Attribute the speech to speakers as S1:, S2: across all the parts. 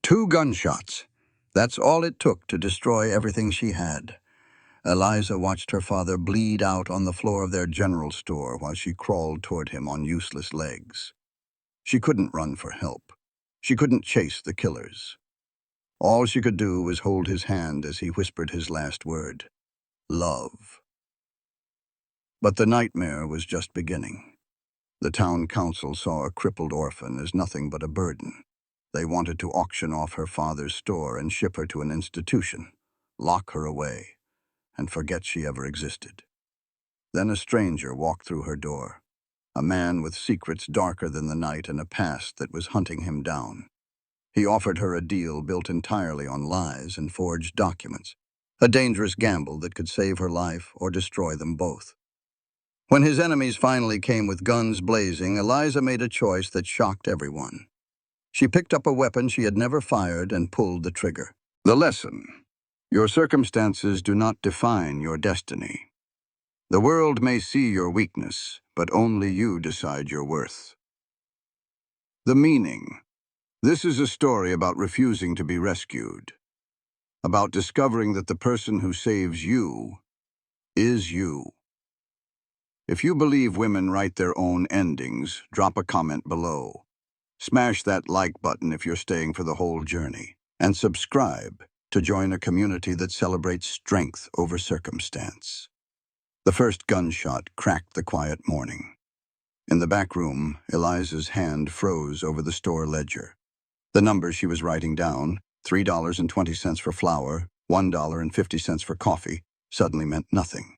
S1: 2 gunshots. That's all it took to destroy everything she had. Eliza watched her father bleed out on the floor of their general store while she crawled toward him on useless legs. She couldn't run for help. She couldn't chase the killers. All she could do was hold his hand as he whispered his last word, love. But the nightmare was just beginning. The town council saw a crippled orphan as nothing but a burden. They wanted to auction off her father's store and ship her to an institution, lock her away, and forget she ever existed. Then a stranger walked through her door, a man with secrets darker than the night and a past that was hunting him down. He offered her a deal built entirely on lies and forged documents, a dangerous gamble that could save her life or destroy them both. When his enemies finally came with guns blazing, Eliza made a choice that shocked everyone. She picked up a weapon she had never fired and pulled the trigger. The lesson: your circumstances do not define your destiny. The world may see your weakness, but only you decide your worth. The meaning: this is a story about refusing to be rescued, about discovering that the person who saves you is you. If you believe women write their own endings, drop a comment below. Smash that like button if you're staying for the whole journey, and subscribe to join a community that celebrates strength over circumstance. The first gunshot cracked the quiet morning. In the back room, Eliza's hand froze over the store ledger. The numbers she was writing down, $3.20 for flour, $1.50 for coffee, suddenly meant nothing.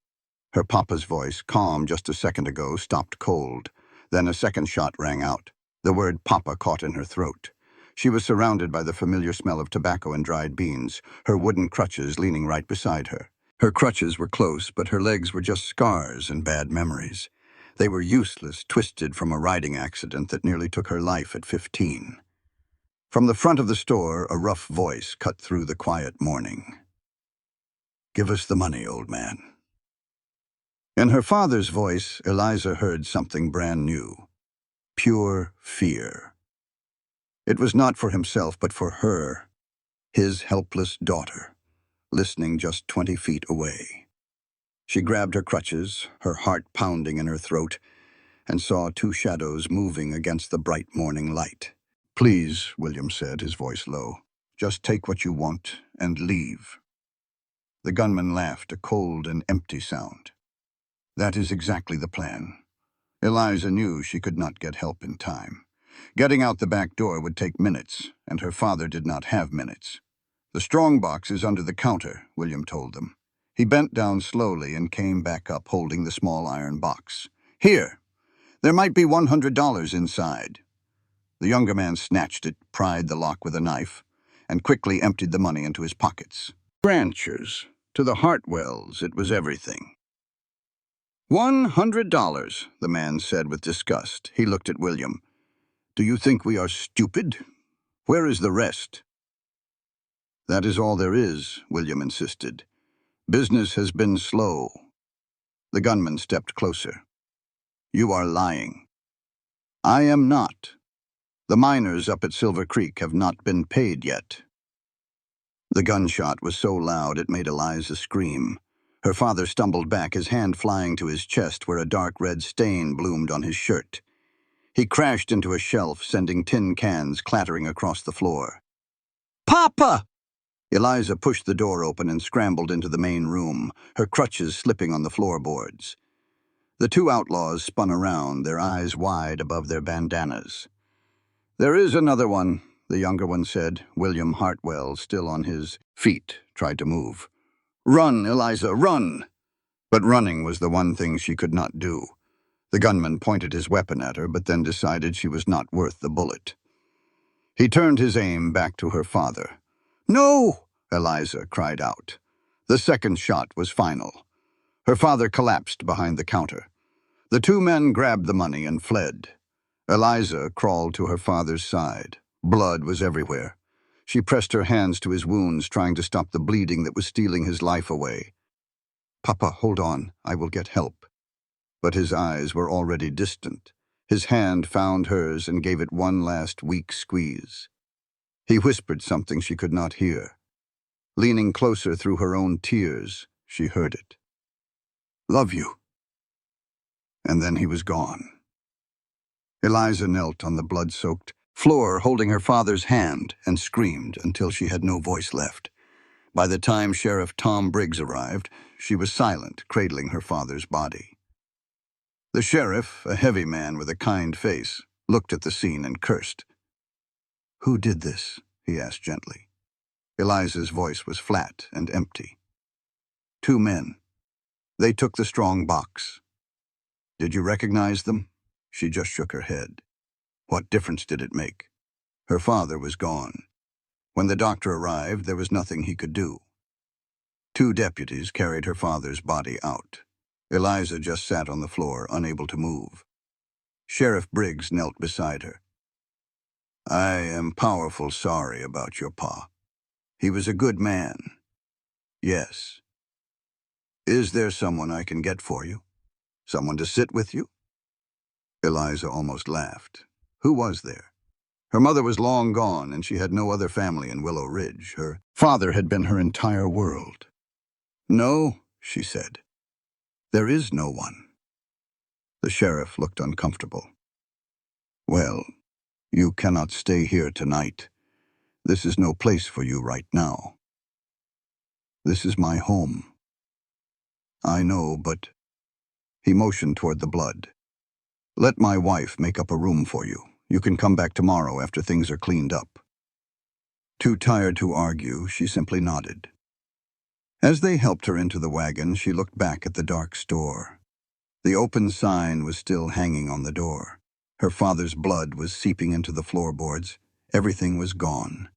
S1: Her papa's voice, calm just a second ago, stopped cold. Then a second shot rang out. The word papa caught in her throat. She was surrounded by the familiar smell of tobacco and dried beans, her wooden crutches leaning right beside her. Her crutches were close, but her legs were just scars and bad memories. They were useless, twisted from a riding accident that nearly took her life at 15. From the front of the store, a rough voice cut through the quiet morning. "Give us the money, old man." In her father's voice, Eliza heard something brand new. Pure fear. It was not for himself, but for her, his helpless daughter, listening just 20 feet away. She grabbed her crutches, her heart pounding in her throat, and saw 2 shadows moving against the bright morning light. "Please," William said, his voice low, "just take what you want and leave." The gunman laughed, a cold and empty sound. "That is exactly the plan." Eliza knew she could not get help in time. Getting out the back door would take minutes, and her father did not have minutes. "The strong box is under the counter," William told them. He bent down slowly and came back up holding the small iron box. "Here, there might be $100 inside." The younger man snatched it, pried the lock with a knife, and quickly emptied the money into his pockets. Ranchers, to the Hartwells, it was everything. $100, the man said with disgust. He looked at William. "Do you think we are stupid? Where is the rest?" "That is all there is," William insisted. "Business has been slow." The gunman stepped closer. "You are lying." "I am not. The miners up at Silver Creek have not been paid yet." The gunshot was so loud it made Eliza scream. Her father stumbled back, his hand flying to his chest where a dark red stain bloomed on his shirt. He crashed into a shelf, sending tin cans clattering across the floor. "Papa!" Eliza pushed the door open and scrambled into the main room, her crutches slipping on the floorboards. The 2 outlaws spun around, their eyes wide above their bandanas. "There is another one," the younger one said. William Hartwell, still on his feet, tried to move. "Run, Eliza, run!" But running was the one thing she could not do. The gunman pointed his weapon at her, but then decided she was not worth the bullet. He turned his aim back to her father. "No!" Eliza cried out. The second shot was final. Her father collapsed behind the counter. The 2 men grabbed the money and fled. Eliza crawled to her father's side. Blood was everywhere. She pressed her hands to his wounds, trying to stop the bleeding that was stealing his life away. "Papa, hold on. I will get help." But his eyes were already distant. His hand found hers and gave it one last weak squeeze. He whispered something she could not hear. Leaning closer through her own tears, she heard it. "Love you." And then he was gone. Eliza knelt on the blood-soaked floor holding her father's hand and screamed until she had no voice left. By the time Sheriff Tom Briggs arrived, she was silent, cradling her father's body. The sheriff, a heavy man with a kind face, looked at the scene and cursed. "Who did this?" he asked gently. Eliza's voice was flat and empty. "Two men. They took the strong box." "Did you recognize them?" She just shook her head. What difference did it make? Her father was gone. When the doctor arrived, there was nothing he could do. Two deputies carried her father's body out. Eliza just sat on the floor, unable to move. Sheriff Briggs knelt beside her. "I am powerful sorry about your pa. He was a good man." "Yes." "Is there someone I can get for you? Someone to sit with you?" Eliza almost laughed. Who was there? Her mother was long gone, and she had no other family in Willow Ridge. Her father had been her entire world. "No," she said. "There is no one." The sheriff looked uncomfortable. "Well, you cannot stay here tonight. This is no place for you right now." "This is my home." "I know, but—" He motioned toward the blood. "Let my wife make up a room for you. You can come back tomorrow after things are cleaned up." Too tired to argue, she simply nodded. As they helped her into the wagon, she looked back at the dark store. The open sign was still hanging on the door. Her father's blood was seeping into the floorboards. Everything was gone.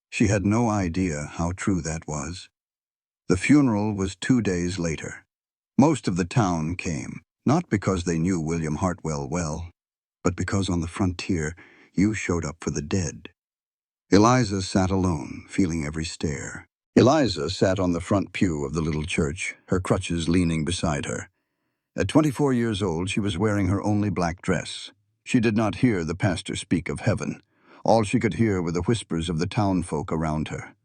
S1: She had no idea how true that was. The funeral was 2 days later. Most of the town came, not because they knew William Hartwell well, but because on the frontier you showed up for the dead. Eliza sat alone, feeling every stare. Eliza sat on the front pew of the little church, her crutches leaning beside her. At 24 years old, she was wearing her only black dress. She did not hear the pastor speak of heaven. All she could hear were the whispers of the townfolk around her.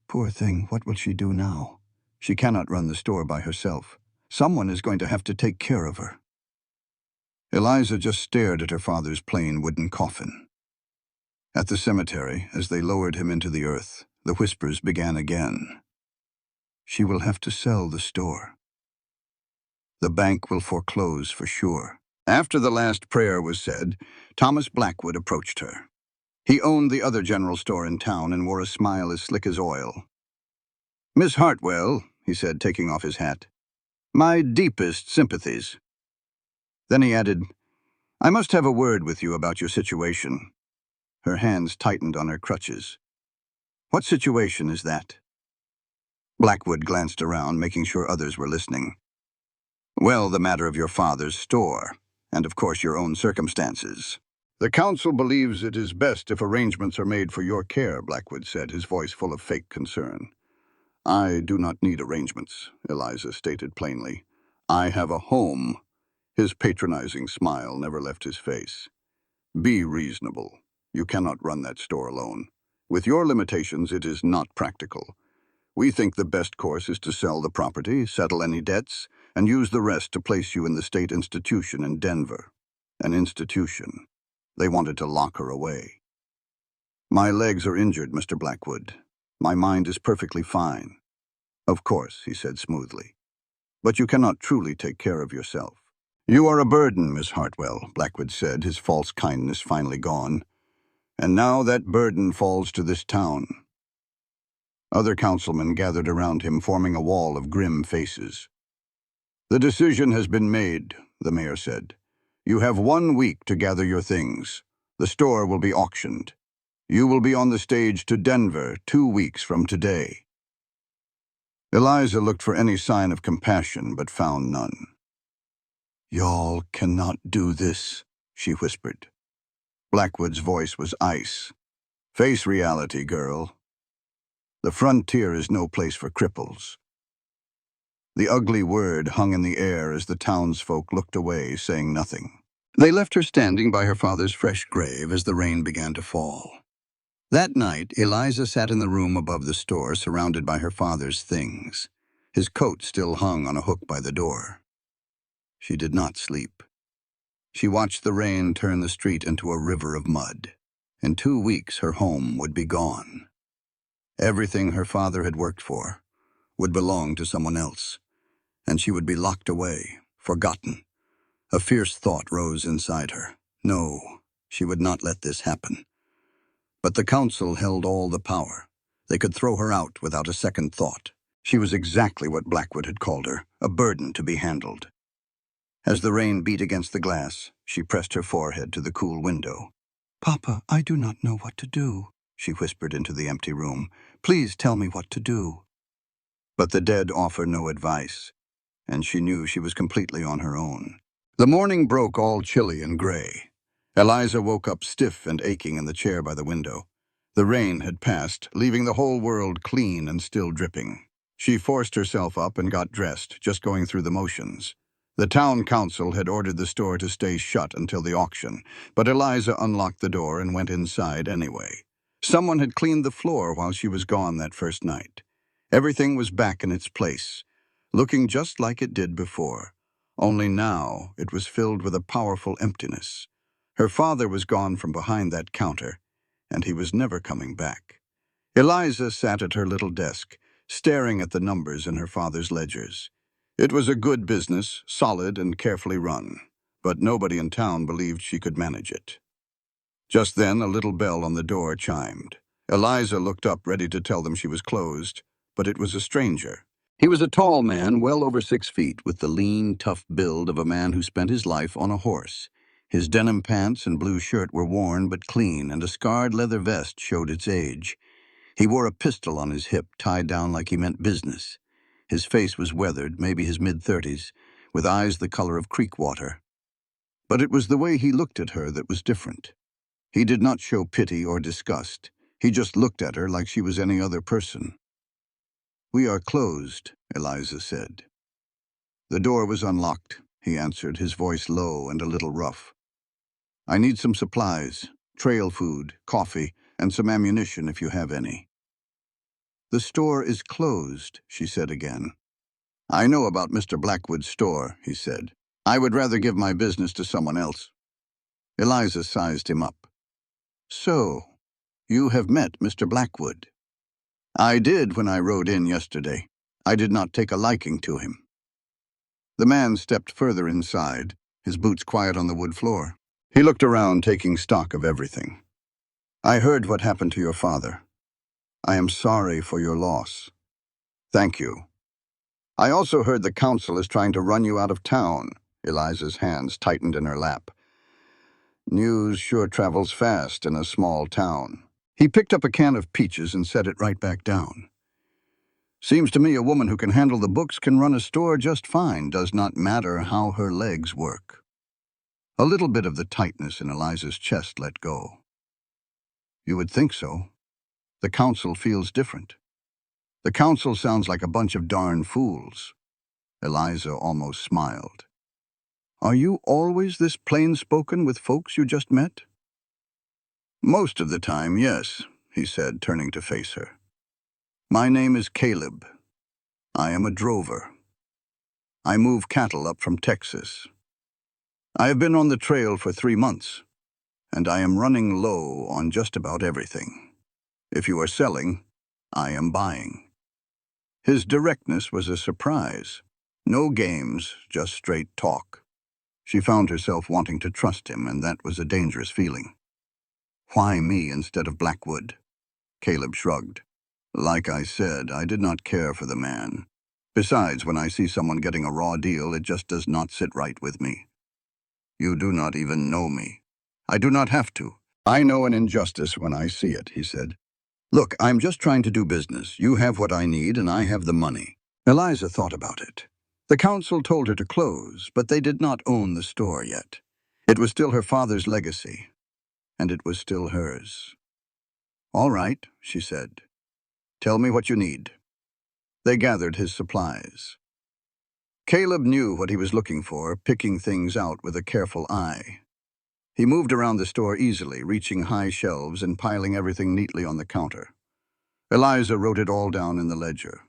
S1: Poor thing, what will she do now? She cannot run the store by herself. Someone is going to have to take care of her. Eliza just stared at her father's plain wooden coffin. At the cemetery, as they lowered him into the earth, the whispers began again. She will have to sell the store. The bank will foreclose for sure. After the last prayer was said, Thomas Blackwood approached her. He owned the other general store in town and wore a smile as slick as oil. "Miss Hartwell," he said, taking off his hat, "my deepest sympathies." Then he added, "I must have a word with you about your situation." Her hands tightened on her crutches. "What situation is that?" Blackwood glanced around, making sure others were listening. "Well, the matter of your father's store, and of course your own circumstances." "The council believes it is best if arrangements are made for your care," Blackwood said, his voice full of fake concern. "I do not need arrangements," Eliza stated plainly. "I have a home." His patronizing smile never left his face. "Be reasonable. You cannot run that store alone. With your limitations, it is not practical. We think the best course is to sell the property, settle any debts, and use the rest to place you in the state institution in Denver." An institution. They wanted to lock her away. "My legs are injured, Mr. Blackwood. My mind is perfectly fine." "Of course," he said smoothly. "But you cannot truly take care of yourself." "You are a burden, Miss Hartwell," Blackwood said, his false kindness finally gone. "And now that burden falls to this town." Other councilmen gathered around him, forming a wall of grim faces. "The decision has been made," the mayor said. "You have 1 week to gather your things. The store will be auctioned. You will be on the stage to Denver 2 weeks from today." Eliza looked for any sign of compassion, but found none. "Y'all cannot do this," she whispered. Blackwood's voice was ice. "Face reality, girl. The frontier is no place for cripples." The ugly word hung in the air as the townsfolk looked away, saying nothing. They left her standing by her father's fresh grave as the rain began to fall. That night, Eliza sat in the room above the store, surrounded by her father's things. His coat still hung on a hook by the door. She did not sleep. She watched the rain turn the street into a river of mud. In 2 weeks, her home would be gone. Everything her father had worked for would belong to someone else, and she would be locked away, forgotten. A fierce thought rose inside her. No, she would not let this happen. But the council held all the power. They could throw her out without a second thought. She was exactly what Blackwood had called her, a burden to be handled. As the rain beat against the glass, she pressed her forehead to the cool window. "Papa, I do not know what to do," she whispered into the empty room. "Please tell me what to do." But the dead offer no advice, and she knew she was completely on her own. The morning broke all chilly and gray. Eliza woke up stiff and aching in the chair by the window. The rain had passed, leaving the whole world clean and still dripping. She forced herself up and got dressed, just going through the motions. The town council had ordered the store to stay shut until the auction, but Eliza unlocked the door and went inside anyway. Someone had cleaned the floor while she was gone that first night. Everything was back in its place, looking just like it did before. Only now it was filled with a powerful emptiness. Her father was gone from behind that counter, and he was never coming back. Eliza sat at her little desk, staring at the numbers in her father's ledgers. It was a good business, solid and carefully run, but nobody in town believed she could manage it. Just then, a little bell on the door chimed. Eliza looked up, ready to tell them she was closed, but it was a stranger. He was a tall man, well over 6 feet, with the lean, tough build of a man who spent his life on a horse. His denim pants and blue shirt were worn but clean, and a scarred leather vest showed its age. He wore a pistol on his hip, tied down like he meant business. His face was weathered, maybe his mid-30s, with eyes the color of creek water. But it was the way he looked at her that was different. He did not show pity or disgust. He just looked at her like she was any other person. "We are closed," Eliza said. "The door was unlocked," he answered, his voice low and a little rough. "I need some supplies, trail food, coffee, and some ammunition if you have any." "The store is closed," she said again. "I know about Mr. Blackwood's store," he said. "I would rather give my business to someone else." Eliza sized him up. "So, you have met Mr. Blackwood?" "I did when I rode in yesterday. I did not take a liking to him." The man stepped further inside, his boots quiet on the wood floor. He looked around, taking stock of everything. "I heard what happened to your father. I am sorry for your loss." "Thank you." "I also heard the council is trying to run you out of town." Eliza's hands tightened in her lap. "News sure travels fast in a small town." He picked up a can of peaches and set it right back down. "Seems to me a woman who can handle the books can run a store just fine, does not matter how her legs work." A little bit of the tightness in Eliza's chest let go. "You would think so. The council feels different. The council sounds like a bunch of darn fools." Eliza almost smiled. "Are you always this plain-spoken with folks you just met?" "Most of the time, yes," he said, turning to face her. "My name is Caleb. I am a drover. I move cattle up from Texas. I have been on the trail for 3 months, and I am running low on just about everything. If you are selling, I am buying." His directness was a surprise. No games, just straight talk. She found herself wanting to trust him, and that was a dangerous feeling. "Why me instead of Blackwood?" Caleb shrugged. "Like I said, I did not care for the man. Besides, when I see someone getting a raw deal, it just does not sit right with me. You do not even know me. I do not have to. I know an injustice when I see it," he said. "Look, I'm just trying to do business. You have what I need, and I have the money." Eliza thought about it. The council told her to close, but they did not own the store yet. It was still her father's legacy, and it was still hers. "All right," she said. "Tell me what you need." They gathered his supplies. Caleb knew what he was looking for, picking things out with a careful eye. He moved around the store easily, reaching high shelves and piling everything neatly on the counter. Eliza wrote it all down in the ledger.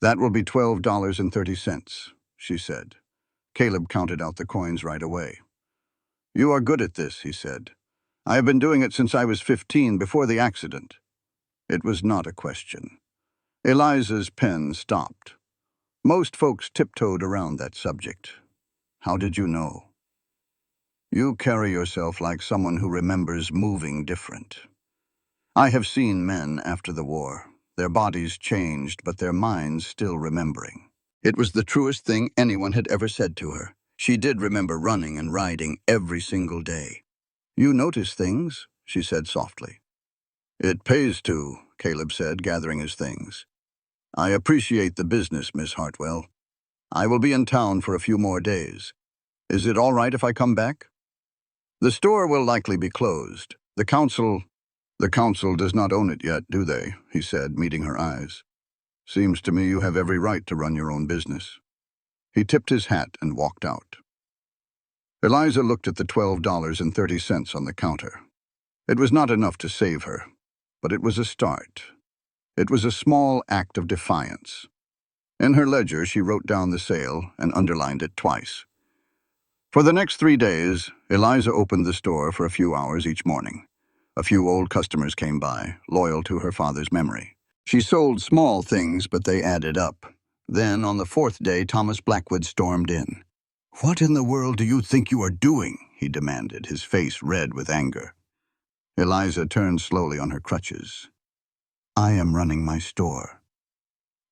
S1: "That will be $12.30, she said. Caleb counted out the coins right away. "You are good at this," he said. "I have been doing it since I was 15, before the accident." It was not a question. Eliza's pen stopped. Most folks tiptoed around that subject. "How did you know?" "You carry yourself like someone who remembers moving different. I have seen men after the war. Their bodies changed, but their minds still remembering." It was the truest thing anyone had ever said to her. She did remember running and riding every single day. "You notice things," she said softly. "It pays to," Caleb said, gathering his things. "I appreciate the business, Miss Hartwell. I will be in town for a few more days. Is it all right if I come back?" "The store will likely be closed. The council does not own it yet, do they?" he said, meeting her eyes. "Seems to me you have every right to run your own business." He tipped his hat and walked out. Eliza looked at the $12.30 on the counter. It was not enough to save her, but it was a start. It was a small act of defiance. In her ledger, she wrote down the sale and underlined it twice. For the next 3 days, Eliza opened the store for a few hours each morning. A few old customers came by, loyal to her father's memory. She sold small things, but they added up. Then, on the 4th day, Thomas Blackwood stormed in. "What in the world do you think you are doing?" he demanded, his face red with anger. Eliza turned slowly on her crutches. "I am running my store.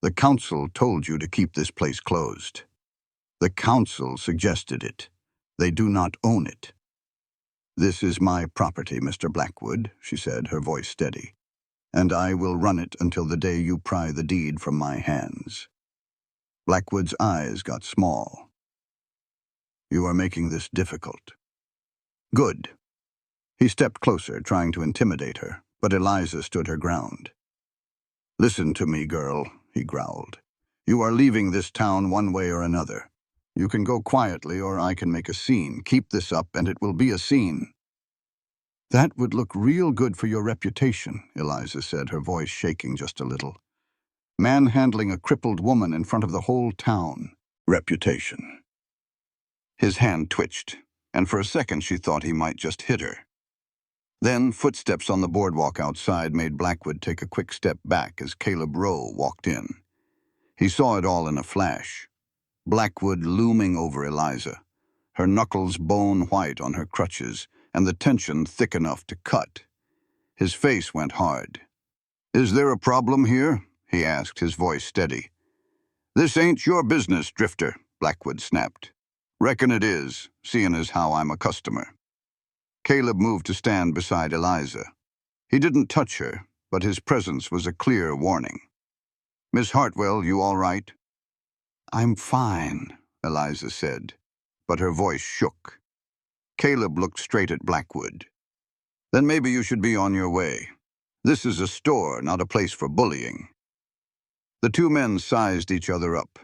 S1: The council told you to keep this place closed. The council suggested it. They do not own it." "This is my property, Mr. Blackwood," she said, her voice steady, "and I will run it until the day you pry the deed from my hands." Blackwood's eyes got small. "You are making this difficult." "Good." He stepped closer, trying to intimidate her, but Eliza stood her ground. "Listen to me, girl," he growled. "You are leaving this town one way or another. You can go quietly, or I can make a scene. Keep this up, and it will be a scene." "That would look real good for your reputation," Eliza said, her voice shaking just a little. "Manhandling a crippled woman in front of the whole town." Reputation. His hand twitched, and for a second she thought he might just hit her. Then footsteps on the boardwalk outside made Blackwood take a quick step back as Caleb Rowe walked in. He saw it all in a flash. Blackwood looming over Eliza, her knuckles bone white on her crutches, and the tension thick enough to cut. His face went hard. "Is there a problem here?" he asked, his voice steady. "This ain't your business, Drifter," Blackwood snapped. "Reckon it is, seeing as how I'm a customer." Caleb moved to stand beside Eliza. He didn't touch her, but his presence was a clear warning. "Miss Hartwell, you all right?" "I'm fine," Eliza said, but her voice shook. Caleb looked straight at Blackwood. "Then maybe you should be on your way. This is a store, not a place for bullying." The two men sized each other up.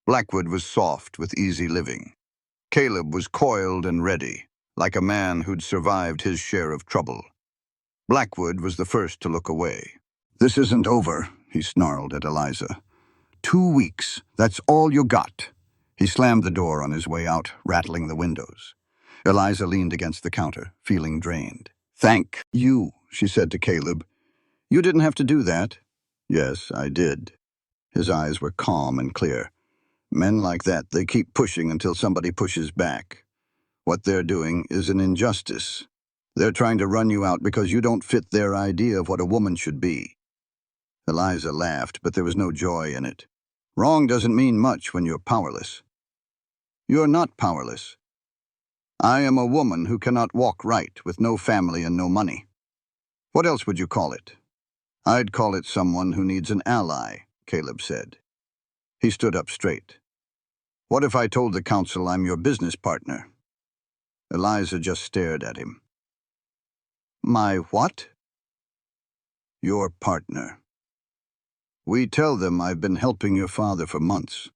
S1: Blackwood was soft with easy living. Caleb was coiled and ready, like a man who'd survived his share of trouble. Blackwood was the first to look away. "This isn't over," he snarled at Eliza. 2 weeks, that's all you got." He slammed the door on his way out, rattling the windows. Eliza leaned against the counter, feeling drained. "Thank you," she said to Caleb. "You didn't have to do that." "Yes, I did." His eyes were calm and clear. "Men like that, they keep pushing until somebody pushes back. What they're doing is an injustice. They're trying to run you out because you don't fit their idea of what a woman should be." Eliza laughed, but there was no joy in it. "Wrong doesn't mean much when you're powerless." "You're not powerless. I am a woman who cannot walk right with no family and no money. What else would you call it?" "I'd call it someone who needs an ally," Caleb said. He stood up straight. "What if I told the council I'm your business partner?" Eliza just stared at him. "My what?" "Your partner. We tell them I've been helping your father for months,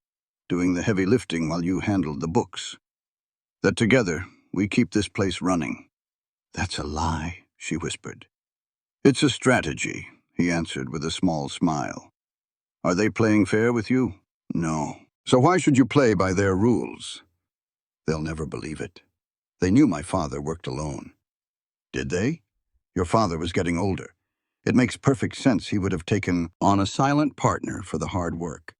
S1: doing the heavy lifting while you handled the books. That together, We keep this place running." "That's a lie," she whispered. "It's a strategy," he answered with a small smile. "Are they playing fair with you?" "No. So why should you play by their rules?" "They'll never believe it. They knew my father worked alone." "Did they? Your father was getting older. It makes perfect sense he would have taken on a silent partner for the hard work.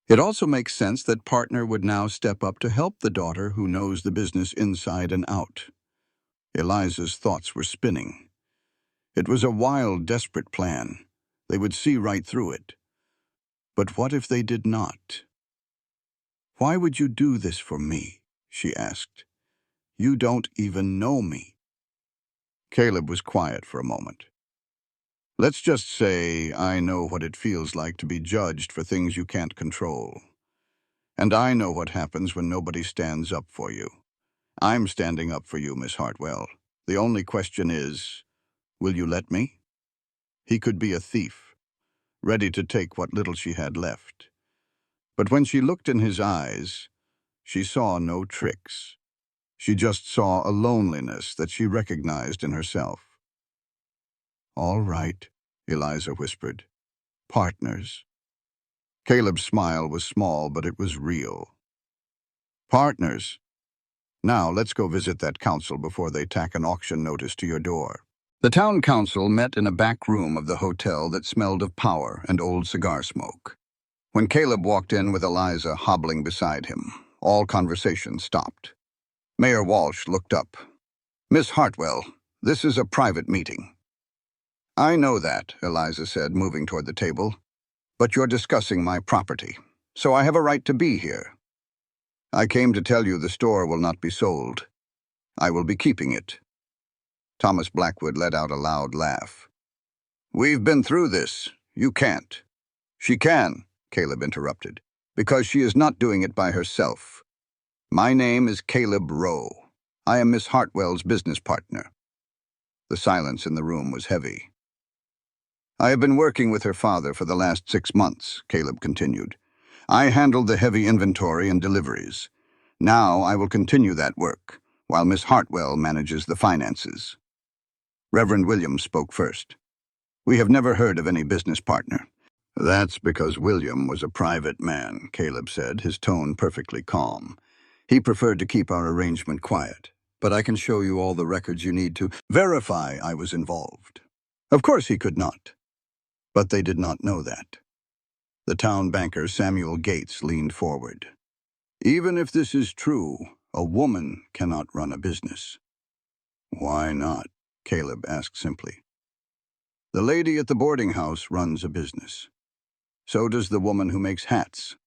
S1: It also makes sense that partner would now step up to help the daughter who knows the business inside and out." Eliza's thoughts were spinning. It was a wild, desperate plan. They would see right through it. But what if they did not? "Why would you do this for me?" she asked. "You don't even know me." Caleb was quiet for a moment. "Let's just say I know what it feels like to be judged for things you can't control. And I know what happens when nobody stands up for you. I'm standing up for you, Miss Hartwell. The only question is, will you let me?" He could be a thief, ready to take what little she had left. But when she looked in his eyes, she saw no tricks. She just saw a loneliness that she recognized in herself. "All right," Eliza whispered. "Partners." Caleb's smile was small, but it was real. "Partners. Now let's go visit that council before they tack an auction notice to your door." The town council met in a back room of the hotel that smelled of power and old cigar smoke. When Caleb walked in with Eliza hobbling beside him, all conversation stopped. Mayor Walsh looked up. "Miss Hartwell, this is a private meeting." "I know that," Eliza said, moving toward the table. "But you're discussing my property, so I have a right to be here. I came to tell you the store will not be sold. I will be keeping it." Thomas Blackwood let out a loud laugh. "We've been through this. You can't." "She can," Caleb interrupted, "because she is not doing it by herself. My name is Caleb Rowe. I am Miss Hartwell's business partner." The silence in the room was heavy. "I have been working with her father for the last 6 months," Caleb continued. "I handled the heavy inventory and deliveries. Now I will continue that work, while Miss Hartwell manages the finances." Reverend Williams spoke first. "We have never heard of any business partner." "That's because William was a private man," Caleb said, his tone perfectly calm. "He preferred to keep our arrangement quiet, but I can show you all the records you need to verify I was involved." Of course he could not. But they did not know that. The town banker, Samuel Gates, leaned forward. "Even if this is true, a woman cannot run a business." "Why not?" Caleb asked simply. "The lady at the boarding house runs a business. So does the woman who makes hats.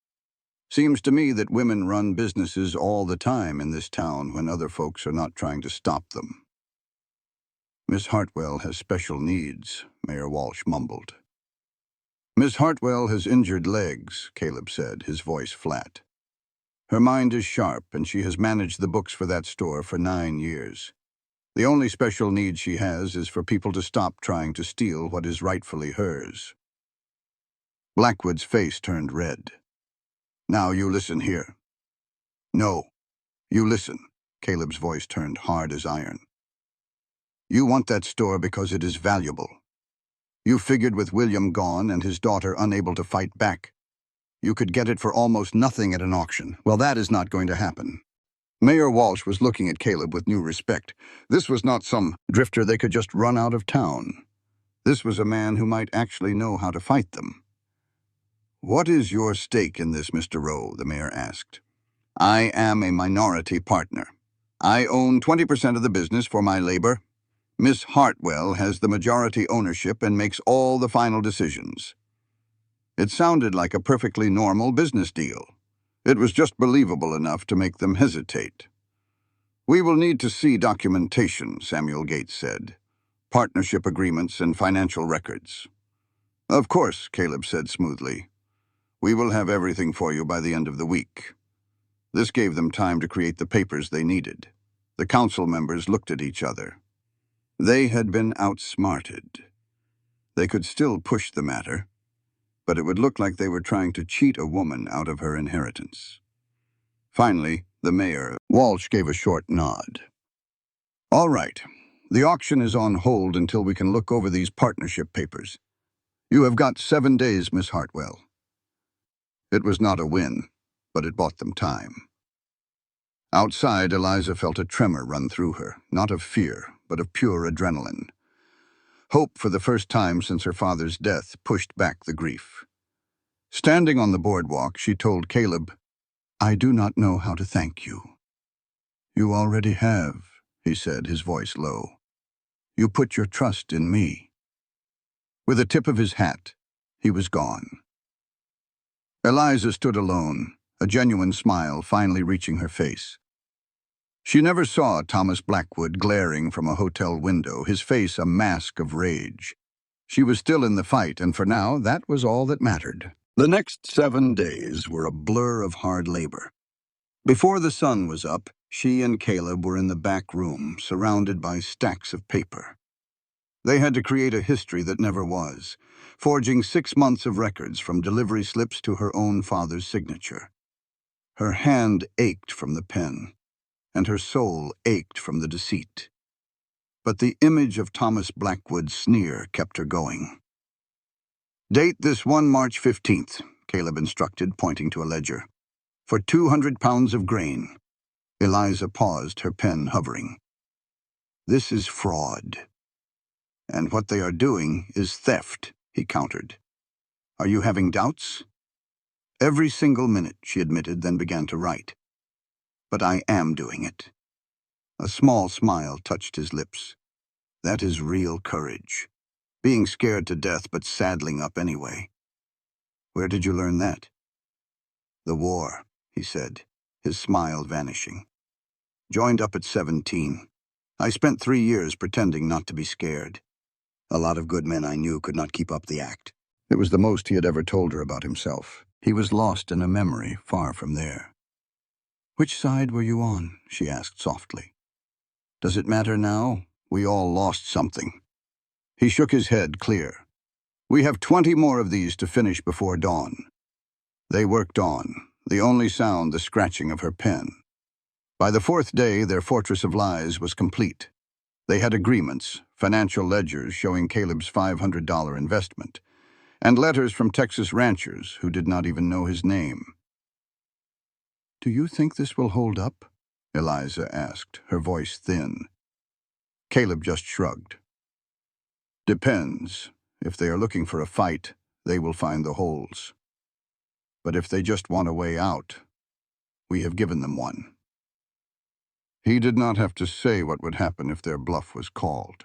S1: Seems to me that women run businesses all the time in this town when other folks are not trying to stop them." "Miss Hartwell has special needs," Mayor Walsh mumbled. "Miss Hartwell has injured legs," Caleb said, his voice flat. "Her mind is sharp, and she has managed the books for that store for 9 years. The only special need she has is for people to stop trying to steal what is rightfully hers." Blackwood's face turned red. "Now you listen here." "No, you listen." Caleb's voice turned hard as iron. "You want that store because it is valuable. You figured with William gone and his daughter unable to fight back, you could get it for almost nothing at an auction. Well, that is not going to happen." Mayor Walsh was looking at Caleb with new respect. This was not some drifter they could just run out of town. This was a man who might actually know how to fight them. "What is your stake in this, Mr. Rowe?" the mayor asked. "I am a minority partner. I own 20% of the business for my labor. Miss Hartwell has the majority ownership and makes all the final decisions." It sounded like a perfectly normal business deal. It was just believable enough to make them hesitate. "We will need to see documentation," Samuel Gates said. "Partnership agreements and financial records." "Of course," Caleb said smoothly. "We will have everything for you by the end of the week." This gave them time to create the papers they needed. The council members looked at each other. They had been outsmarted. They could still push the matter, but it would look like they were trying to cheat a woman out of her inheritance. Finally, the mayor, Walsh, gave a short nod. All right. The auction is on hold until we can look over these partnership papers. You have got 7 days, Miss Hartwell. It was not a win, but it bought them time. Outside, Eliza felt a tremor run through her, not of fear, but of pure adrenaline. Hope, for the first time since her father's death, pushed back the grief. Standing on the boardwalk, she told Caleb, "I do not know how to thank you." "You already have," he said, his voice low. "You put your trust in me." With a tip of his hat, he was gone. Eliza stood alone, a genuine smile finally reaching her face. She never saw Thomas Blackwood glaring from a hotel window, his face a mask of rage. She was still in the fight, and for now, that was all that mattered. The next 7 days were a blur of hard labor. Before the sun was up, she and Caleb were in the back room, surrounded by stacks of paper. They had to create a history that never was, forging 6 months of records from delivery slips to her own father's signature. Her hand ached from the pen, and her soul ached from the deceit. But the image of Thomas Blackwood's sneer kept her going. "Date this one March 15th, Caleb instructed, pointing to a ledger. "For 200 pounds of grain." Eliza paused, her pen hovering. "This is fraud. And what they are doing is theft," he countered. "Are you having doubts?" "Every single minute," she admitted, then began to write. "But I am doing it." A small smile touched his lips. "That is real courage. Being scared to death but saddling up anyway. Where did you learn that?" "The war," he said, his smile vanishing. "Joined up at 17. I spent 3 years pretending not to be scared. A lot of good men I knew could not keep up the act." It was the most he had ever told her about himself. He was lost in a memory far from there. "Which side were you on?" she asked softly. "Does it matter now? We all lost something." He shook his head clear. "We have 20 more of these to finish before dawn." They worked on, the only sound the scratching of her pen. By the 4th day, their fortress of lies was complete. They had agreements, financial ledgers showing Caleb's $500 investment, and letters from Texas ranchers who did not even know his name. "Do you think this will hold up?" Eliza asked, her voice thin. Caleb just shrugged. "Depends. If they are looking for a fight, they will find the holes. But if they just want a way out, we have given them one." He did not have to say what would happen if their bluff was called.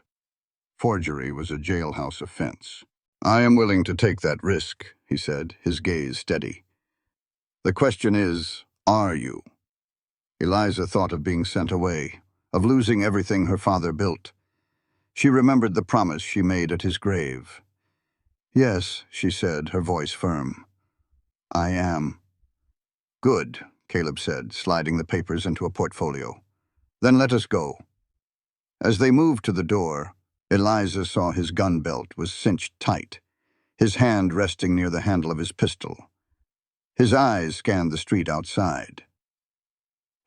S1: Forgery was a jailhouse offense. "I am willing to take that risk," he said, his gaze steady. "The question is, are you?" Eliza thought of being sent away, of losing everything her father built. She remembered the promise she made at his grave. "Yes," she said, her voice firm. "I am." "Good," Caleb said, sliding the papers into a portfolio. "Then let us go." As they moved to the door, Eliza saw his gun belt was cinched tight, his hand resting near the handle of his pistol. His eyes scanned the street outside.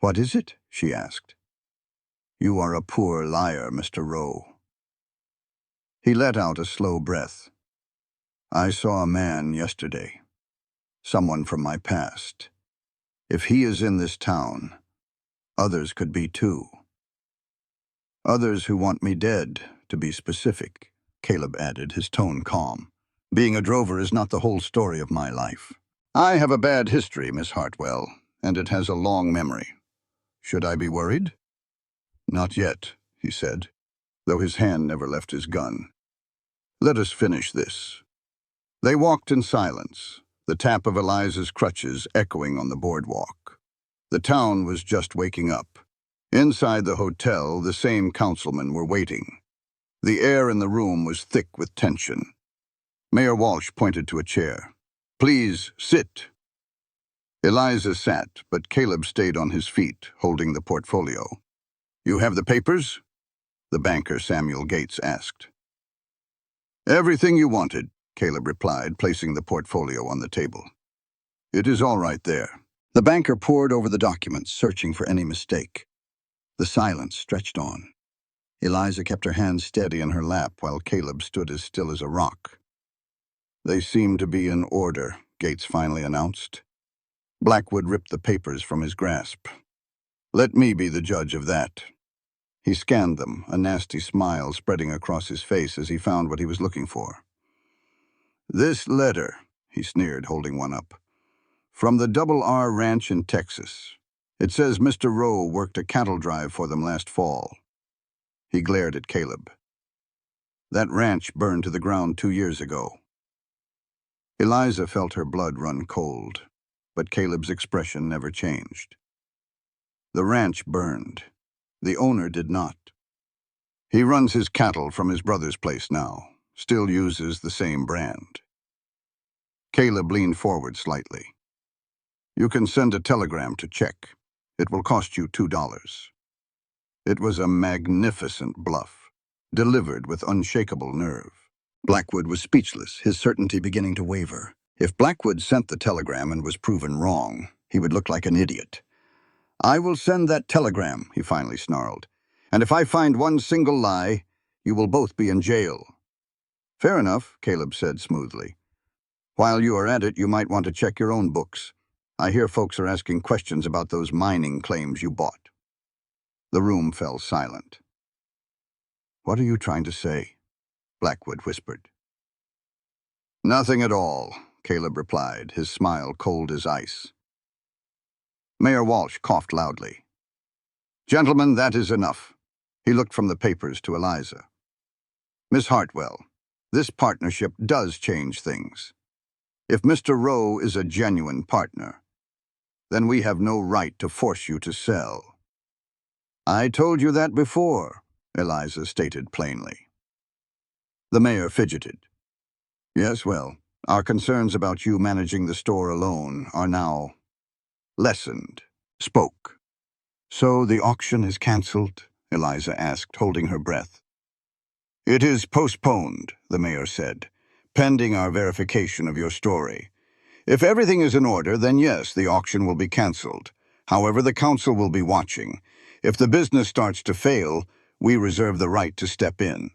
S1: "What is it?" she asked. "You are a poor liar, Mr. Rowe." He let out a slow breath. "I saw a man yesterday, someone from my past. If he is in this town, others could be too. Others who want me dead, to be specific," Caleb added, his tone calm. "Being a drover is not the whole story of my life. I have a bad history, Miss Hartwell, and it has a long memory. Should I be worried?" "Not yet," he said, though his hand never left his gun. "Let us finish this." They walked in silence, the tap of Eliza's crutches echoing on the boardwalk. The town was just waking up. Inside the hotel, the same councilmen were waiting. The air in the room was thick with tension. Mayor Walsh pointed to a chair. "Please, sit." Eliza sat, but Caleb stayed on his feet, holding the portfolio. "You have the papers?" the banker Samuel Gates asked. "Everything you wanted," Caleb replied, placing the portfolio on the table. "It is all right there." The banker pored over the documents, searching for any mistake. The silence stretched on. Eliza kept her hands steady in her lap while Caleb stood as still as a rock. "They seem to be in order," Gates finally announced. Blackwood ripped the papers from his grasp. "Let me be the judge of that." He scanned them, a nasty smile spreading across his face as he found what he was looking for. "This letter," he sneered, holding one up, "from the Double R Ranch in Texas. It says Mr. Rowe worked a cattle drive for them last fall." He glared at Caleb. "That ranch burned to the ground 2 years ago." Eliza felt her blood run cold, but Caleb's expression never changed. "The ranch burned. The owner did not. He runs his cattle from his brother's place now, still uses the same brand." Caleb leaned forward slightly. "You can send a telegram to check. It will cost you $2. It was a magnificent bluff, delivered with unshakable nerve. Blackwood was speechless, his certainty beginning to waver. If Blackwood sent the telegram and was proven wrong, he would look like an idiot. "I will send that telegram," he finally snarled. "And if I find one single lie, you will both be in jail." "Fair enough," Caleb said smoothly. "While you are at it, you might want to check your own books. I hear folks are asking questions about those mining claims you bought." The room fell silent. "What are you trying to say?" Blackwood whispered. "Nothing at all," Caleb replied, his smile cold as ice. Mayor Walsh coughed loudly. "Gentlemen, that is enough." He looked from the papers to Eliza. "Miss Hartwell, this partnership does change things. If Mr. Rowe is a genuine partner, then we have no right to force you to sell." "I told you that before," Eliza stated plainly. The mayor fidgeted. "Yes, well, our concerns about you managing the store alone are now lessened." Spoke. "So the auction is cancelled?" Eliza asked, holding her breath. "It is postponed," the mayor said, "pending our verification of your story. If everything is in order, then yes, the auction will be cancelled. However, the council will be watching. If the business starts to fail, we reserve the right to step in."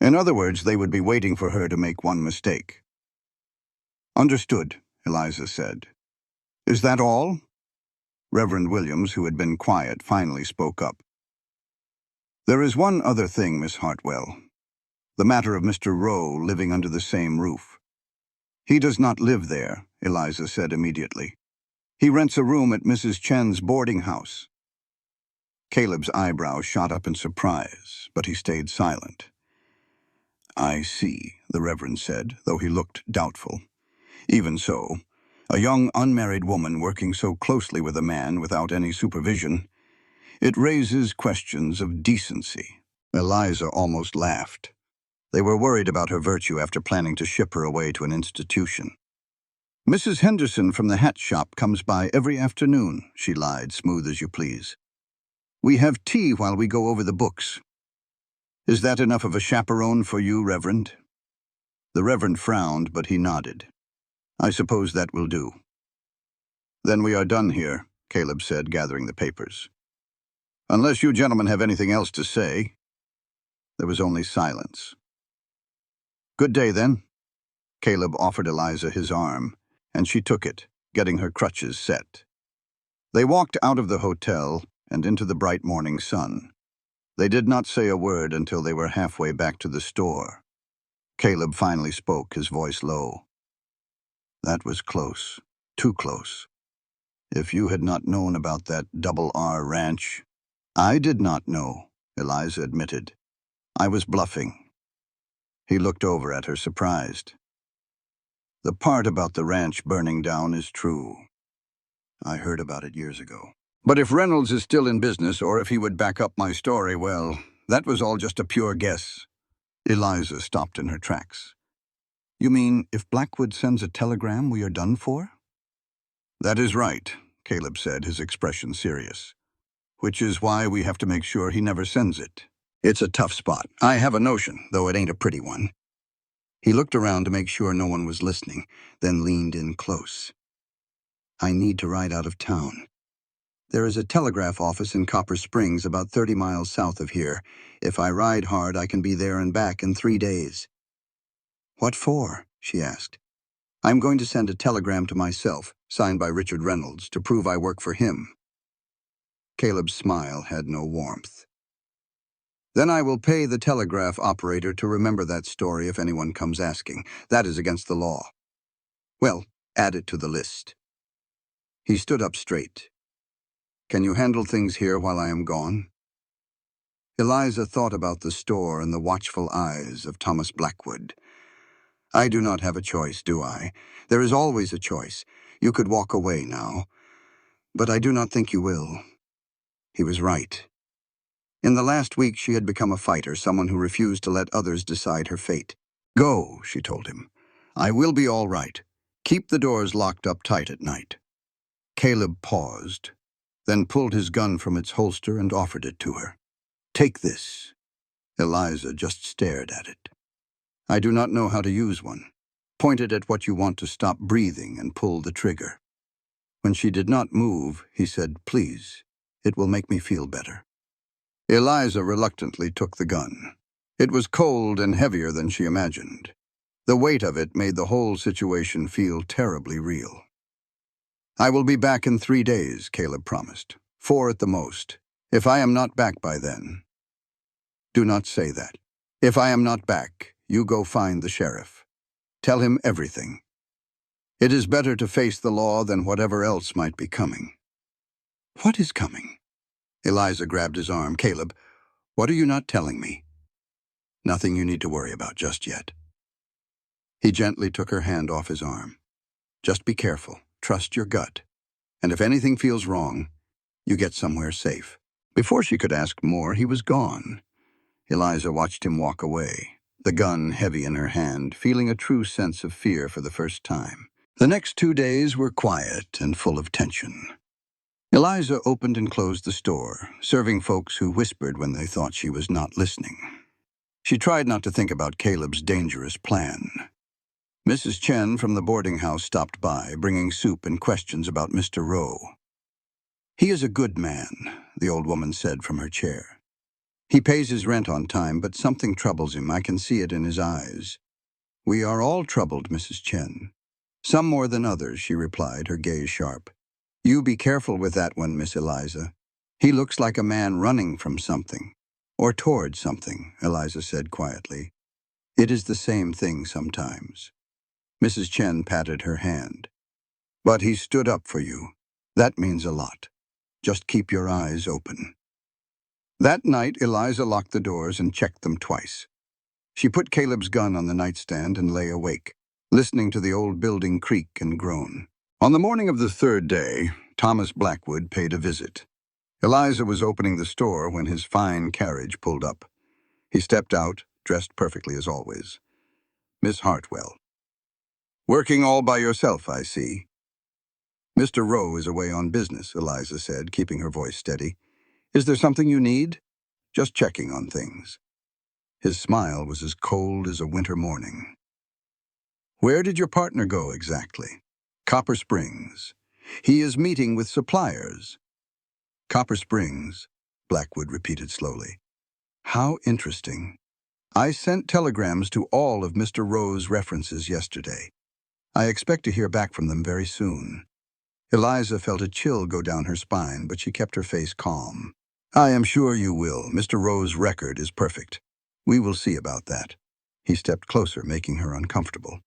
S1: In other words, they would be waiting for her to make one mistake. "Understood," Eliza said. "Is that all?" Reverend Williams, who had been quiet, finally spoke up. "There is one other thing, Miss Hartwell. The matter of Mr. Rowe living under the same roof." "He does not live there," Eliza said immediately. "He rents a room at Mrs. Chen's boarding house." Caleb's eyebrows shot up in surprise, but he stayed silent. "I see," the Reverend said, though he looked doubtful. "Even so, a young unmarried woman working so closely with a man without any supervision, it raises questions of decency." Eliza almost laughed. They were worried about her virtue after planning to ship her away to an institution. "Mrs. Henderson from the hat shop comes by every afternoon," she lied, smooth as you please. "We have tea while we go over the books. Is that enough of a chaperone for you, Reverend?" The Reverend frowned, but he nodded. "I suppose that will do." "Then we are done here," Caleb said, gathering the papers. "Unless you gentlemen have anything else to say." There was only silence. "Good day, then." Caleb offered Eliza his arm, and she took it, getting her crutches set. They walked out of the hotel and into the bright morning sun. They did not say a word until they were halfway back to the store. Caleb finally spoke, his voice low. "That was close, too close. If you had not known about that Double R ranch—" "I did not know," Eliza admitted. "I was bluffing." He looked over at her, surprised. "The part about the ranch burning down is true. I heard about it years ago. But if Reynolds is still in business, or if he would back up my story, well, that was all just a pure guess." Eliza stopped in her tracks. "You mean if Blackwood sends a telegram, we are done for?" "That is right," Caleb said, his expression serious. "Which is why we have to make sure he never sends it. It's a tough spot. I have a notion, though it ain't a pretty one." He looked around to make sure no one was listening, then leaned in close. "I need to ride out of town. There is a telegraph office in Copper Springs about 30 miles south of here. If I ride hard, I can be there and back in 3 days. What for? She asked. I'm going to send a telegram to myself, signed by Richard Reynolds, to prove I work for him. Caleb's smile had no warmth. Then I will pay the telegraph operator to remember that story if anyone comes asking. That is against the law. Well, add it to the list. He stood up straight. Can you handle things here while I am gone? Eliza thought about the store and the watchful eyes of Thomas Blackwood. I do not have a choice, do I? There is always a choice. You could walk away now. But I do not think you will. He was right. In the last week, she had become a fighter, someone who refused to let others decide her fate. Go, she told him. I will be all right. Keep the doors locked up tight at night. Caleb paused, then pulled his gun from its holster and offered it to her. Take this. Eliza just stared at it. I do not know how to use one. Point it at what you want to stop breathing and pull the trigger. When she did not move, he said, Please, it will make me feel better. Eliza reluctantly took the gun. It was cold and heavier than she imagined. The weight of it made the whole situation feel terribly real. I will be back in 3 days, Caleb promised. 4 at the most. If I am not back by then. Do not say that. If I am not back, you go find the sheriff. Tell him everything. It is better to face the law than whatever else might be coming. What is coming? Eliza grabbed his arm. Caleb, what are you not telling me? Nothing you need to worry about just yet. He gently took her hand off his arm. Just be careful. Trust your gut. And if anything feels wrong, you get somewhere safe. Before she could ask more, he was gone. Eliza watched him walk away, the gun heavy in her hand, feeling a true sense of fear for the first time. The next 2 days were quiet and full of tension. Eliza opened and closed the store, serving folks who whispered when they thought she was not listening. She tried not to think about Caleb's dangerous plan. Mrs. Chen from the boarding house stopped by, bringing soup and questions about Mr. Rowe. He is a good man, the old woman said from her chair. He pays his rent on time, but something troubles him. I can see it in his eyes. We are all troubled, Mrs. Chen. Some more than others, she replied, her gaze sharp. You be careful with that one, Miss Eliza. He looks like a man running from something, or toward something, Eliza said quietly. It is the same thing sometimes. Mrs. Chen patted her hand. But he stood up for you. That means a lot. Just keep your eyes open. That night, Eliza locked the doors and checked them twice. She put Caleb's gun on the nightstand and lay awake, listening to the old building creak and groan. On the morning of the 3rd day, Thomas Blackwood paid a visit. Eliza was opening the store when his fine carriage pulled up. He stepped out, dressed perfectly as always. Miss Hartwell. Working all by yourself, I see. Mr. Rowe is away on business, Eliza said, keeping her voice steady. Is there something you need? Just checking on things. His smile was as cold as a winter morning. Where did your partner go exactly? Copper Springs. He is meeting with suppliers. Copper Springs, Blackwood repeated slowly. How interesting. I sent telegrams to all of Mr. Rowe's references yesterday. I expect to hear back from them very soon. Eliza felt a chill go down her spine, but she kept her face calm. I am sure you will. Mr. Rowe's record is perfect. We will see about that. He stepped closer, making her uncomfortable.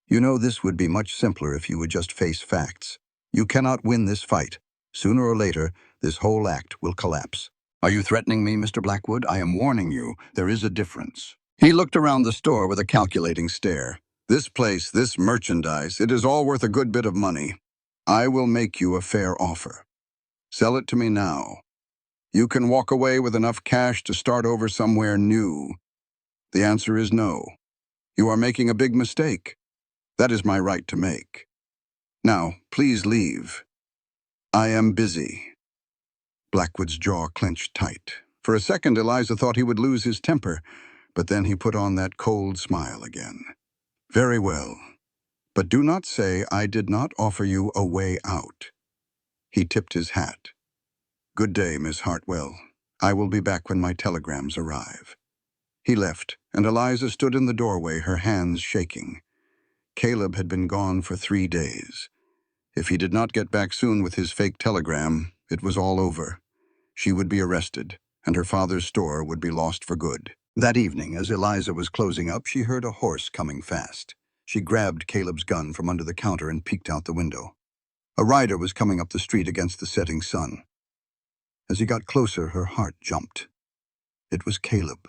S1: You know, this would be much simpler if you would just face facts. You cannot win this fight. Sooner or later, this whole act will collapse. Are you threatening me, Mr. Blackwood? I am warning you. There is a difference. He looked around the store with a calculating stare. This place, this merchandise, it is all worth a good bit of money. I will make you a fair offer. Sell it to me now. You can walk away with enough cash to start over somewhere new. The answer is no. You are making a big mistake. That is my right to make. Now, please leave. I am busy. Blackwood's jaw clenched tight. For a second, Eliza thought he would lose his temper, but then he put on that cold smile again. Very well, but do not say I did not offer you a way out. He tipped his hat. Good day, Miss Hartwell. I will be back when my telegrams arrive. He left, and Eliza stood in the doorway, her hands shaking. Caleb had been gone for 3 days. If he did not get back soon with his fake telegram, it was all over. She would be arrested, and her father's store would be lost for good. That evening, as Eliza was closing up, she heard a horse coming fast. She grabbed Caleb's gun from under the counter and peeked out the window. A rider was coming up the street against the setting sun. As he got closer, her heart jumped. It was Caleb.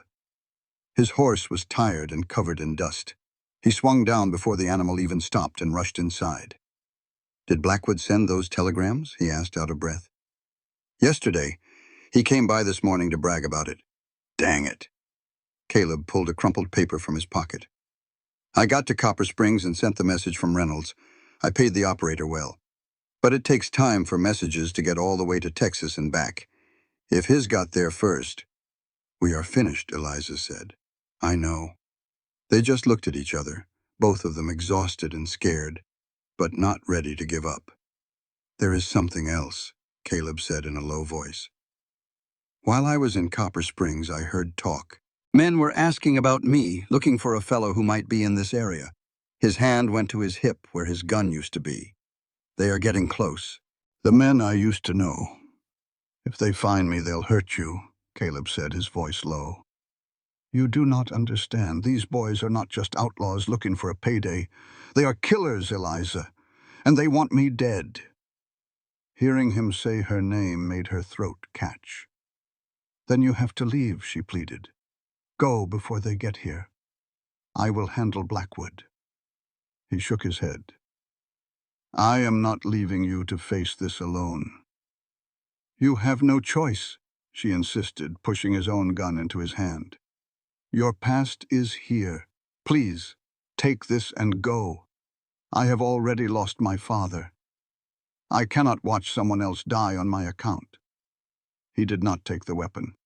S1: His horse was tired and covered in dust. He swung down before the animal even stopped and rushed inside. "Did Blackwood send those telegrams?" he asked out of breath. "Yesterday. He came by this morning to brag about it." "Dang it." Caleb pulled a crumpled paper from his pocket. "I got to Copper Springs and sent the message from Reynolds. I paid the operator well. But it takes time for messages to get all the way to Texas and back. If his got there first—" "We are finished," Eliza said. "I know." They just looked at each other, both of them exhausted and scared, but not ready to give up. "There is something else," Caleb said in a low voice. "While I was in Copper Springs, I heard talk. Men were asking about me, looking for a fellow who might be in this area." His hand went to his hip where his gun used to be. "They are getting close. The men I used to know. If they find me, they'll hurt you," Caleb said, his voice low. "You do not understand. These boys are not just outlaws looking for a payday. They are killers, Eliza, and they want me dead." Hearing him say her name made her throat catch. "Then you have to leave," she pleaded. "Go before they get here. I will handle Blackwood." He shook his head. "I am not leaving you to face this alone." "You have no choice," she insisted, pushing his own gun into his hand. "Your past is here. Please, take this and go. I have already lost my father. I cannot watch someone else die on my account." He did not take the weapon.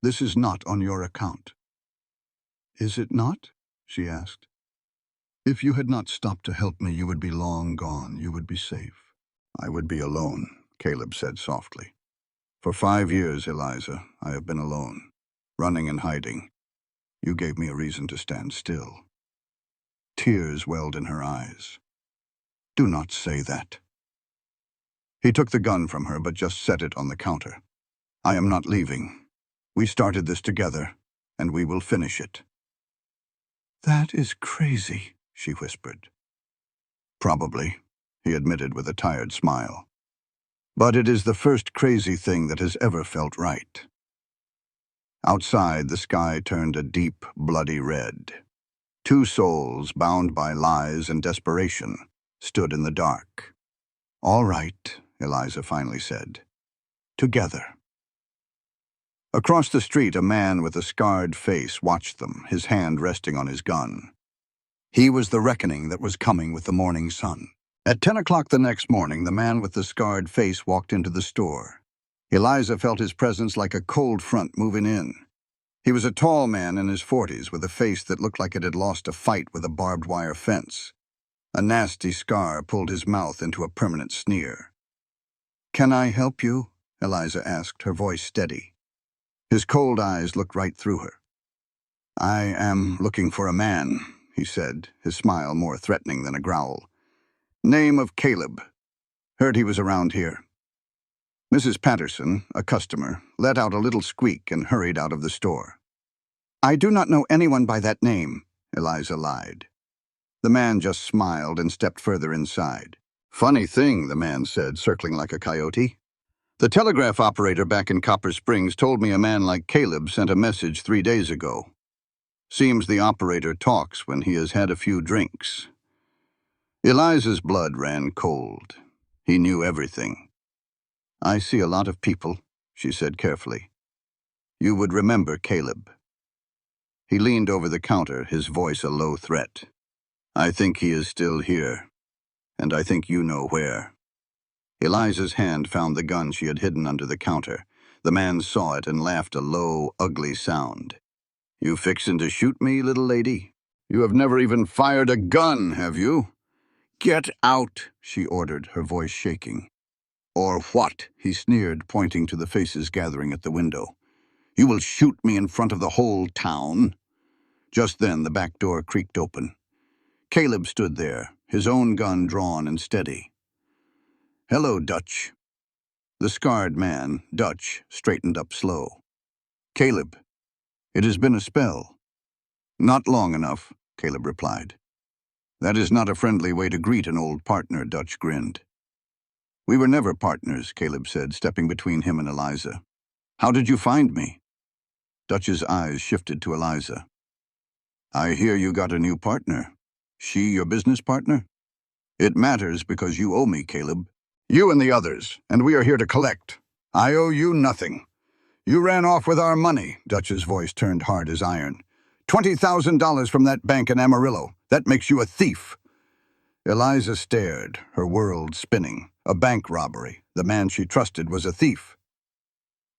S1: "This is not on your account." "Is it not?" she asked. "If you had not stopped to help me, you would be long gone. You would be safe." "I would be alone," Caleb said softly. "For 5 years, Eliza, I have been alone, running and hiding. You gave me a reason to stand still." Tears welled in her eyes. "Do not say that." He took the gun from her, but just set it on the counter. "I am not leaving. We started this together, and we will finish it." "That is crazy," she whispered. "Probably," he admitted with a tired smile. "But it is the first crazy thing that has ever felt right." Outside, the sky turned a deep, bloody red. 2 souls, bound by lies and desperation, stood in the dark. "All right," Eliza finally said. "Together." Across the street, a man with a scarred face watched them, his hand resting on his gun. He was the reckoning that was coming with the morning sun. At 10 o'clock the next morning, the man with the scarred face walked into the store. Eliza felt his presence like a cold front moving in. He was a tall man in his 40s with a face that looked like it had lost a fight with a barbed wire fence. A nasty scar pulled his mouth into a permanent sneer. "Can I help you?" Eliza asked, her voice steady. His cold eyes looked right through her. "I am looking for a man," he said, his smile more threatening than a growl. "Name of Caleb. Heard he was around here." Mrs. Patterson, a customer, let out a little squeak and hurried out of the store. "I do not know anyone by that name," Eliza lied. The man just smiled and stepped further inside. "Funny thing," the man said, circling like a coyote. "The telegraph operator back in Copper Springs told me a man like Caleb sent a message 3 days ago. Seems the operator talks when he has had a few drinks." Eliza's blood ran cold. He knew everything. "I see a lot of people," she said carefully. "You would remember Caleb." He leaned over the counter, his voice a low threat. "I think he is still here, and I think you know where." Eliza's hand found the gun she had hidden under the counter. The man saw it and laughed a low, ugly sound. "You fixin' to shoot me, little lady? You have never even fired a gun, have you?" "Get out," she ordered, her voice shaking. Or what? He sneered, pointing to the faces gathering at the window. You will shoot me in front of the whole town? Just then, the back door creaked open. Caleb stood there, his own gun drawn and steady. Hello, Dutch. The scarred man, Dutch, straightened up slow. Caleb, it has been a spell. Not long enough, Caleb replied. That is not a friendly way to greet an old partner, Dutch grinned. We were never partners, Caleb said, stepping between him and Eliza. How did you find me? Dutch's eyes shifted to Eliza. I hear you got a new partner. She your business partner? It matters because you owe me, Caleb. You and the others, and we are here to collect. I owe you nothing. You ran off with our money, Dutch's voice turned hard as iron. $20,000 from that bank in Amarillo. That makes you a thief. Eliza stared, her world spinning. A bank robbery. The man she trusted was a thief.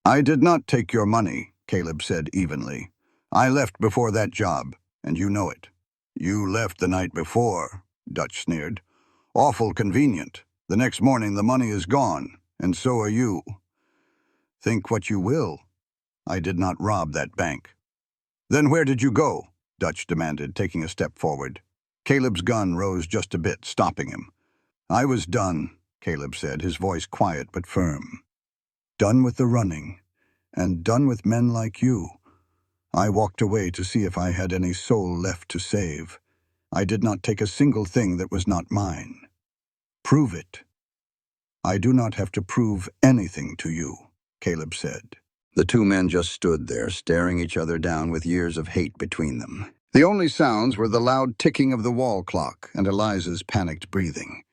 S1: I did not take your money, Caleb said evenly. I left before that job, and you know it. You left the night before, Dutch sneered. Awful convenient. The next morning the money is gone, and so are you. Think what you will. I did not rob that bank. Then where did you go? Dutch demanded, taking a step forward. Caleb's gun rose just a bit, stopping him. I was done, Caleb said, his voice quiet but firm. Done with the running, and done with men like you. I walked away to see if I had any soul left to save. I did not take a single thing that was not mine. Prove it. I do not have to prove anything to you, Caleb said. The two men just stood there, staring each other down with years of hate between them. The only sounds were the loud ticking of the wall clock and Eliza's panicked breathing.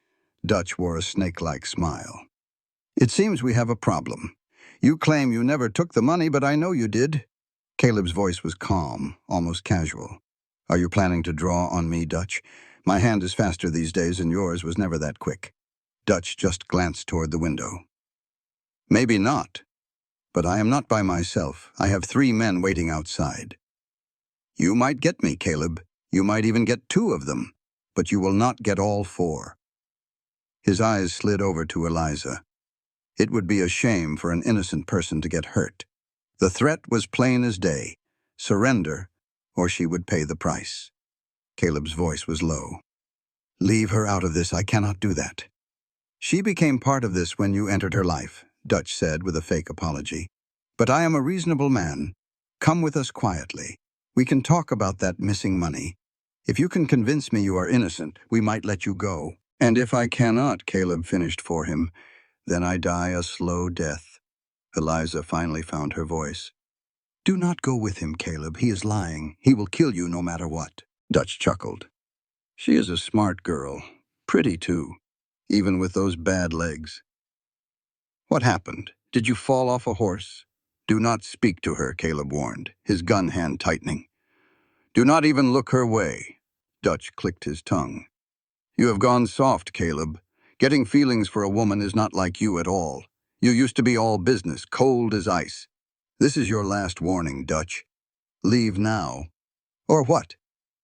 S1: Dutch wore a snake-like smile. It seems we have a problem. You claim you never took the money, but I know you did. Caleb's voice was calm, almost casual. Are you planning to draw on me, Dutch? My hand is faster these days, and yours was never that quick. Dutch just glanced toward the window. Maybe not. But I am not by myself. I have 3 men waiting outside. You might get me, Caleb. You might even get 2 of them. But you will not get all 4. His eyes slid over to Eliza. It would be a shame for an innocent person to get hurt. The threat was plain as day. Surrender, or she would pay the price. Caleb's voice was low. Leave her out of this. I cannot do that. She became part of this when you entered her life, Dutch said with a fake apology. But I am a reasonable man. Come with us quietly. We can talk about that missing money. If you can convince me you are innocent, we might let you go. And if I cannot, Caleb finished for him, then I die a slow death. Eliza finally found her voice. Do not go with him, Caleb. He is lying. He will kill you no matter what. Dutch chuckled. She is a smart girl. Pretty, too. Even with those bad legs. What happened? Did you fall off a horse? Do not speak to her, Caleb warned, his gun hand tightening. Do not even look her way. Dutch clicked his tongue. You have gone soft, Caleb. Getting feelings for a woman is not like you at all. You used to be all business, cold as ice. This is your last warning, Dutch. Leave now. Or what?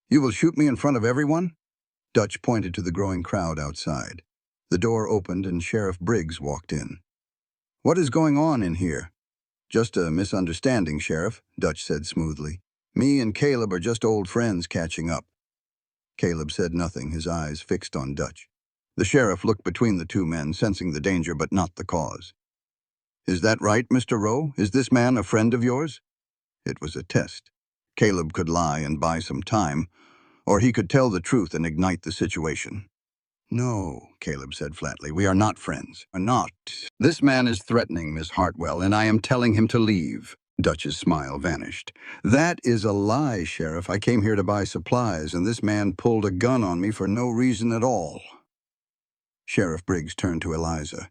S1: You will shoot me in front of everyone? Dutch pointed to the growing crowd outside. The door opened and Sheriff Briggs walked in. What is going on in here? Just a misunderstanding, Sheriff, Dutch said smoothly. Me and Caleb are just old friends catching up. Caleb said nothing, his eyes fixed on Dutch. The sheriff looked between the 2 men, sensing the danger but not the cause. Is that right, Mr. Rowe? Is this man a friend of yours? It was a test. Caleb could lie and buy some time, or he could tell the truth and ignite the situation. No, Caleb said flatly, we are not friends. Are not. This man is threatening Miss Hartwell, and I am telling him to leave. Dutch's smile vanished. That is a lie, Sheriff. I came here to buy supplies, and this man pulled a gun on me for no reason at all. Sheriff Briggs turned to Eliza.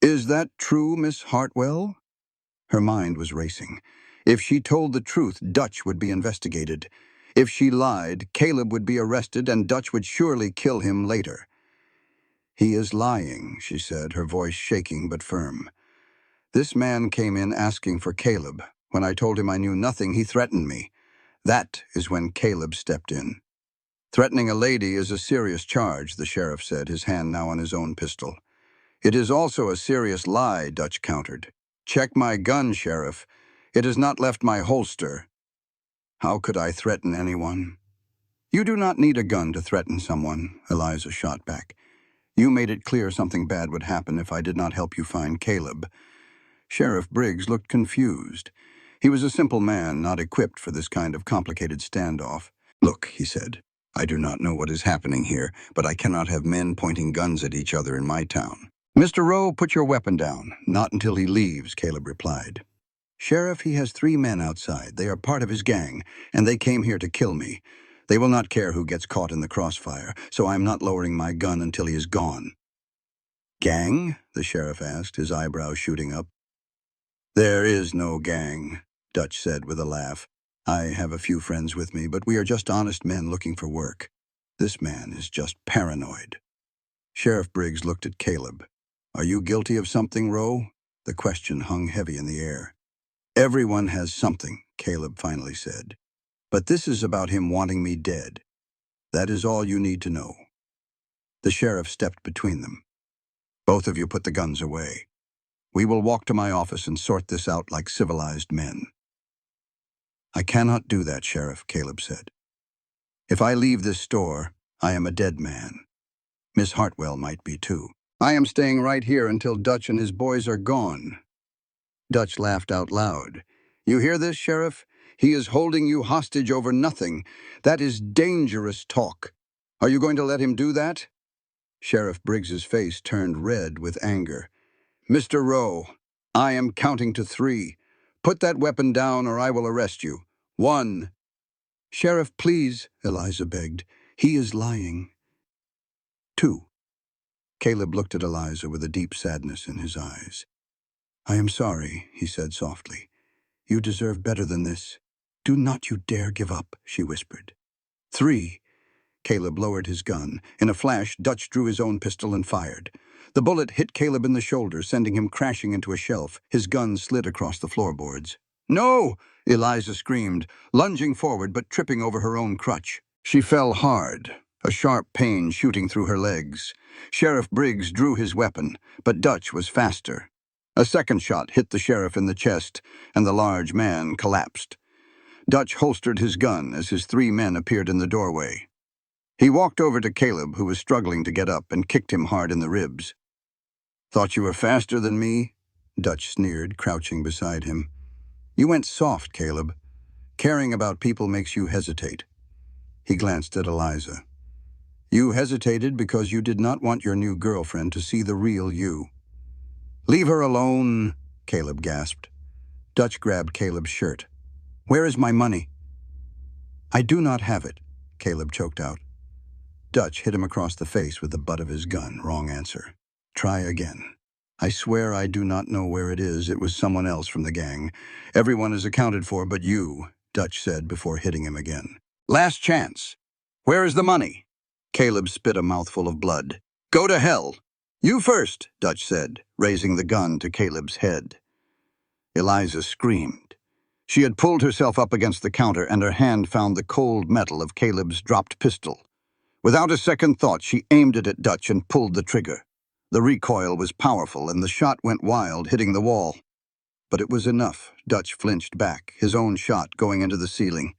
S1: Is that true, Miss Hartwell? Her mind was racing. If she told the truth, Dutch would be investigated. If she lied, Caleb would be arrested, and Dutch would surely kill him later. He is lying, she said, her voice shaking but firm. This man came in asking for Caleb. When I told him I knew nothing, he threatened me. That is when Caleb stepped in. Threatening a lady is a serious charge, the sheriff said, his hand now on his own pistol. It is also a serious lie, Dutch countered. Check my gun, Sheriff. It has not left my holster. How could I threaten anyone? You do not need a gun to threaten someone, Eliza shot back. You made it clear something bad would happen if I did not help you find Caleb. Sheriff Briggs looked confused. He was a simple man, not equipped for this kind of complicated standoff. Look, he said, I do not know what is happening here, but I cannot have men pointing guns at each other in my town. Mr. Rowe, put your weapon down. Not until he leaves, Caleb replied. Sheriff, he has 3 men outside. They are part of his gang, and they came here to kill me. They will not care who gets caught in the crossfire, so I am not lowering my gun until he is gone. Gang? The sheriff asked, his eyebrows shooting up. There is no gang, Dutch said with a laugh. I have a few friends with me, but we are just honest men looking for work. This man is just paranoid. Sheriff Briggs looked at Caleb. Are you guilty of something, Rowe? The question hung heavy in the air. Everyone has something, Caleb finally said. But this is about him wanting me dead. That is all you need to know. The sheriff stepped between them. Both of you put the guns away. We will walk to my office and sort this out like civilized men. I cannot do that, Sheriff, Caleb said. If I leave this store, I am a dead man. Miss Hartwell might be too. I am staying right here until Dutch and his boys are gone. Dutch laughed out loud. You hear this, Sheriff? He is holding you hostage over nothing. That is dangerous talk. Are you going to let him do that? Sheriff Briggs's face turned red with anger. Mr. Rowe, I am counting to 3. Put that weapon down or I will arrest you. 1. Sheriff, please, Eliza begged. He is lying. 2. Caleb looked at Eliza with a deep sadness in his eyes. I am sorry, he said softly. You deserve better than this. Do not you dare give up, she whispered. 3. Caleb lowered his gun. In a flash, Dutch drew his own pistol and fired. The bullet hit Caleb in the shoulder, sending him crashing into a shelf. His gun slid across the floorboards. No! Eliza screamed, lunging forward but tripping over her own crutch. She fell hard, a sharp pain shooting through her legs. Sheriff Briggs drew his weapon, but Dutch was faster. A second shot hit the sheriff in the chest, and the large man collapsed. Dutch holstered his gun as his 3 men appeared in the doorway. He walked over to Caleb, who was struggling to get up, and kicked him hard in the ribs. Thought you were faster than me? Dutch sneered, crouching beside him. You went soft, Caleb. Caring about people makes you hesitate. He glanced at Eliza. You hesitated because you did not want your new girlfriend to see the real you. Leave her alone, Caleb gasped. Dutch grabbed Caleb's shirt. Where is my money? I do not have it, Caleb choked out. Dutch hit him across the face with the butt of his gun. Wrong answer. Try again. I swear I do not know where it is. It was someone else from the gang. Everyone is accounted for but you, Dutch said before hitting him again. Last chance. Where is the money? Caleb spit a mouthful of blood. Go to hell. You first, Dutch said, raising the gun to Caleb's head. Eliza screamed. She had pulled herself up against the counter and her hand found the cold metal of Caleb's dropped pistol. Without a second thought, she aimed it at Dutch and pulled the trigger. The recoil was powerful and the shot went wild, hitting the wall. But it was enough. Dutch flinched back, his own shot going into the ceiling.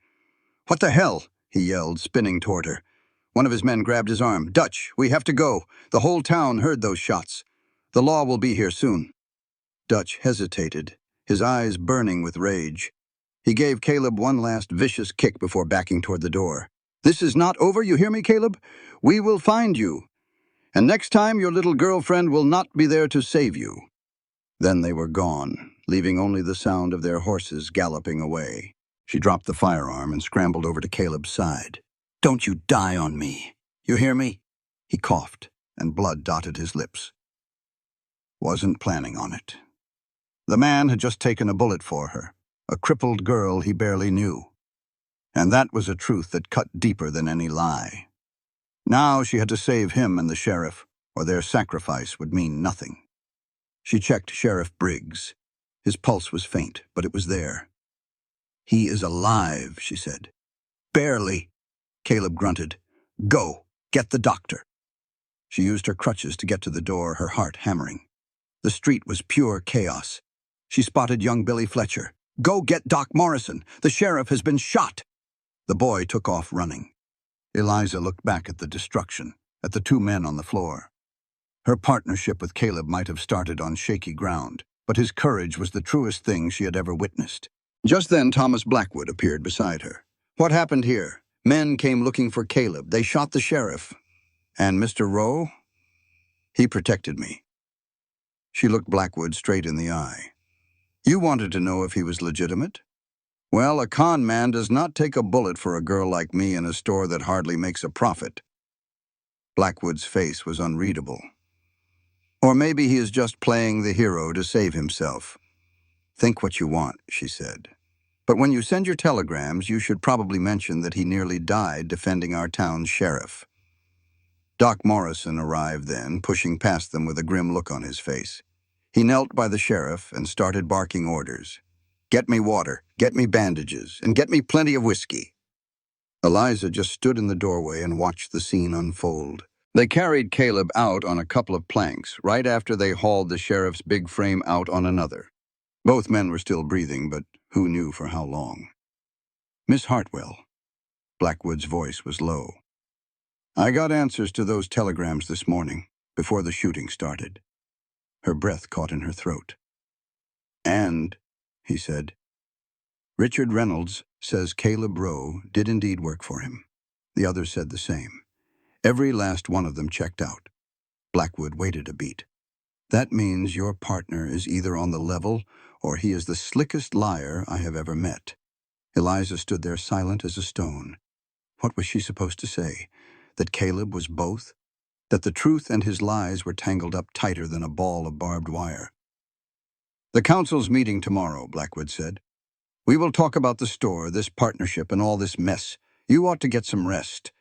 S1: What the hell? He yelled, spinning toward her. One of his men grabbed his arm. Dutch, we have to go. The whole town heard those shots. The law will be here soon. Dutch hesitated, his eyes burning with rage. He gave Caleb one last vicious kick before backing toward the door. This is not over, you hear me, Caleb? We will find you. And next time your little girlfriend will not be there to save you. Then they were gone, leaving only the sound of their horses galloping away. She dropped the firearm and scrambled over to Caleb's side. Don't you die on me. You hear me? He coughed, and blood dotted his lips. Wasn't planning on it. The man had just taken a bullet for her, a crippled girl he barely knew. And that was a truth that cut deeper than any lie. Now she had to save him and the sheriff, or their sacrifice would mean nothing. She checked Sheriff Briggs. His pulse was faint, but it was there. He is alive, she said. Barely. Caleb grunted. Go, get the doctor. She used her crutches to get to the door, her heart hammering. The street was pure chaos. She spotted young Billy Fletcher. "Go get Doc Morrison! The sheriff has been shot!" The boy took off running. Eliza looked back at the destruction, at the two men on the floor. Her partnership with Caleb might have started on shaky ground, but his courage was the truest thing she had ever witnessed. Just then, Thomas Blackwood appeared beside her. "What happened here? Men came looking for Caleb. They shot the sheriff. And Mr. Rowe? He protected me." She looked Blackwood straight in the eye. "You wanted to know if he was legitimate? Well, a con man does not take a bullet for a girl like me in a store that hardly makes a profit." Blackwood's face was unreadable. "Or maybe he is just playing the hero to save himself." "Think what you want," she said. "But when you send your telegrams, you should probably mention that he nearly died defending our town's sheriff." Doc Morrison arrived then, pushing past them with a grim look on his face. He knelt by the sheriff and started barking orders. "Get me water, get me bandages, and get me plenty of whiskey." Eliza just stood in the doorway and watched the scene unfold. They carried Caleb out on a couple of planks right after they hauled the sheriff's big frame out on another. Both men were still breathing, but who knew for how long? "Miss Hartwell." Blackwood's voice was low. "I got answers to those telegrams this morning, before the shooting started." Her breath caught in her throat. "And," he said, "Richard Reynolds says Caleb Rowe did indeed work for him." The others said the same. Every last one of them checked out. Blackwood waited a beat. "That means your partner is either on the level or he is the slickest liar I have ever met." Eliza stood there silent as a stone. What was she supposed to say? That Caleb was both? That the truth and his lies were tangled up tighter than a ball of barbed wire? "The council's meeting tomorrow," Blackwood said. "We will talk about the store, this partnership, and all this mess. You ought to get some rest.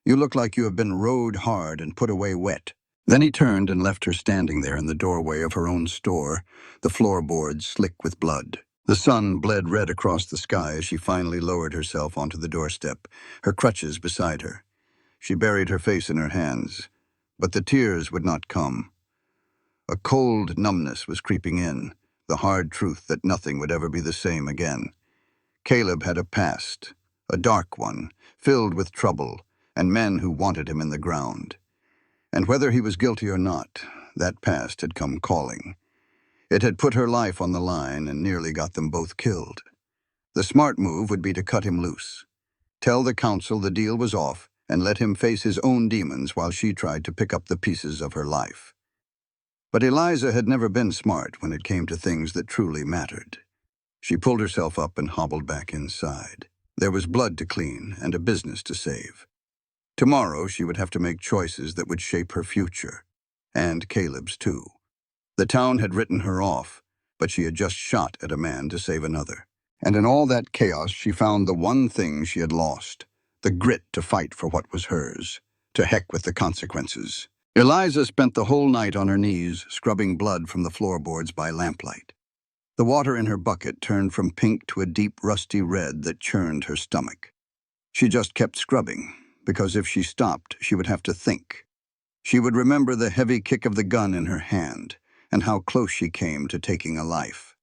S1: You look like you have been rode hard and put away wet." Then he turned and left her standing there in the doorway of her own store, the floorboards slick with blood. The sun bled red across the sky as she finally lowered herself onto the doorstep, her crutches beside her. She buried her face in her hands, but the tears would not come. A cold numbness was creeping in, the hard truth that nothing would ever be the same again. Caleb had a past, a dark one, filled with trouble, and men who wanted him in the ground. And whether he was guilty or not, that past had come calling. It had put her life on the line and nearly got them both killed. The smart move would be to cut him loose. Tell the council the deal was off and let him face his own demons while she tried to pick up the pieces of her life. But Eliza had never been smart when it came to things that truly mattered. She pulled herself up and hobbled back inside. There was blood to clean and a business to save. Tomorrow she would have to make choices that would shape her future, and Caleb's too. The town had written her off, but she had just shot at a man to save another. And in all that chaos she found the one thing she had lost, the grit to fight for what was hers. To heck with the consequences. Eliza spent the whole night on her knees, scrubbing blood from the floorboards by lamplight. The water in her bucket turned from pink to a deep rusty red that churned her stomach. She just kept scrubbing, because if she stopped, she would have to think. She would remember the heavy kick of the gun in her hand, and how close she came to taking a life.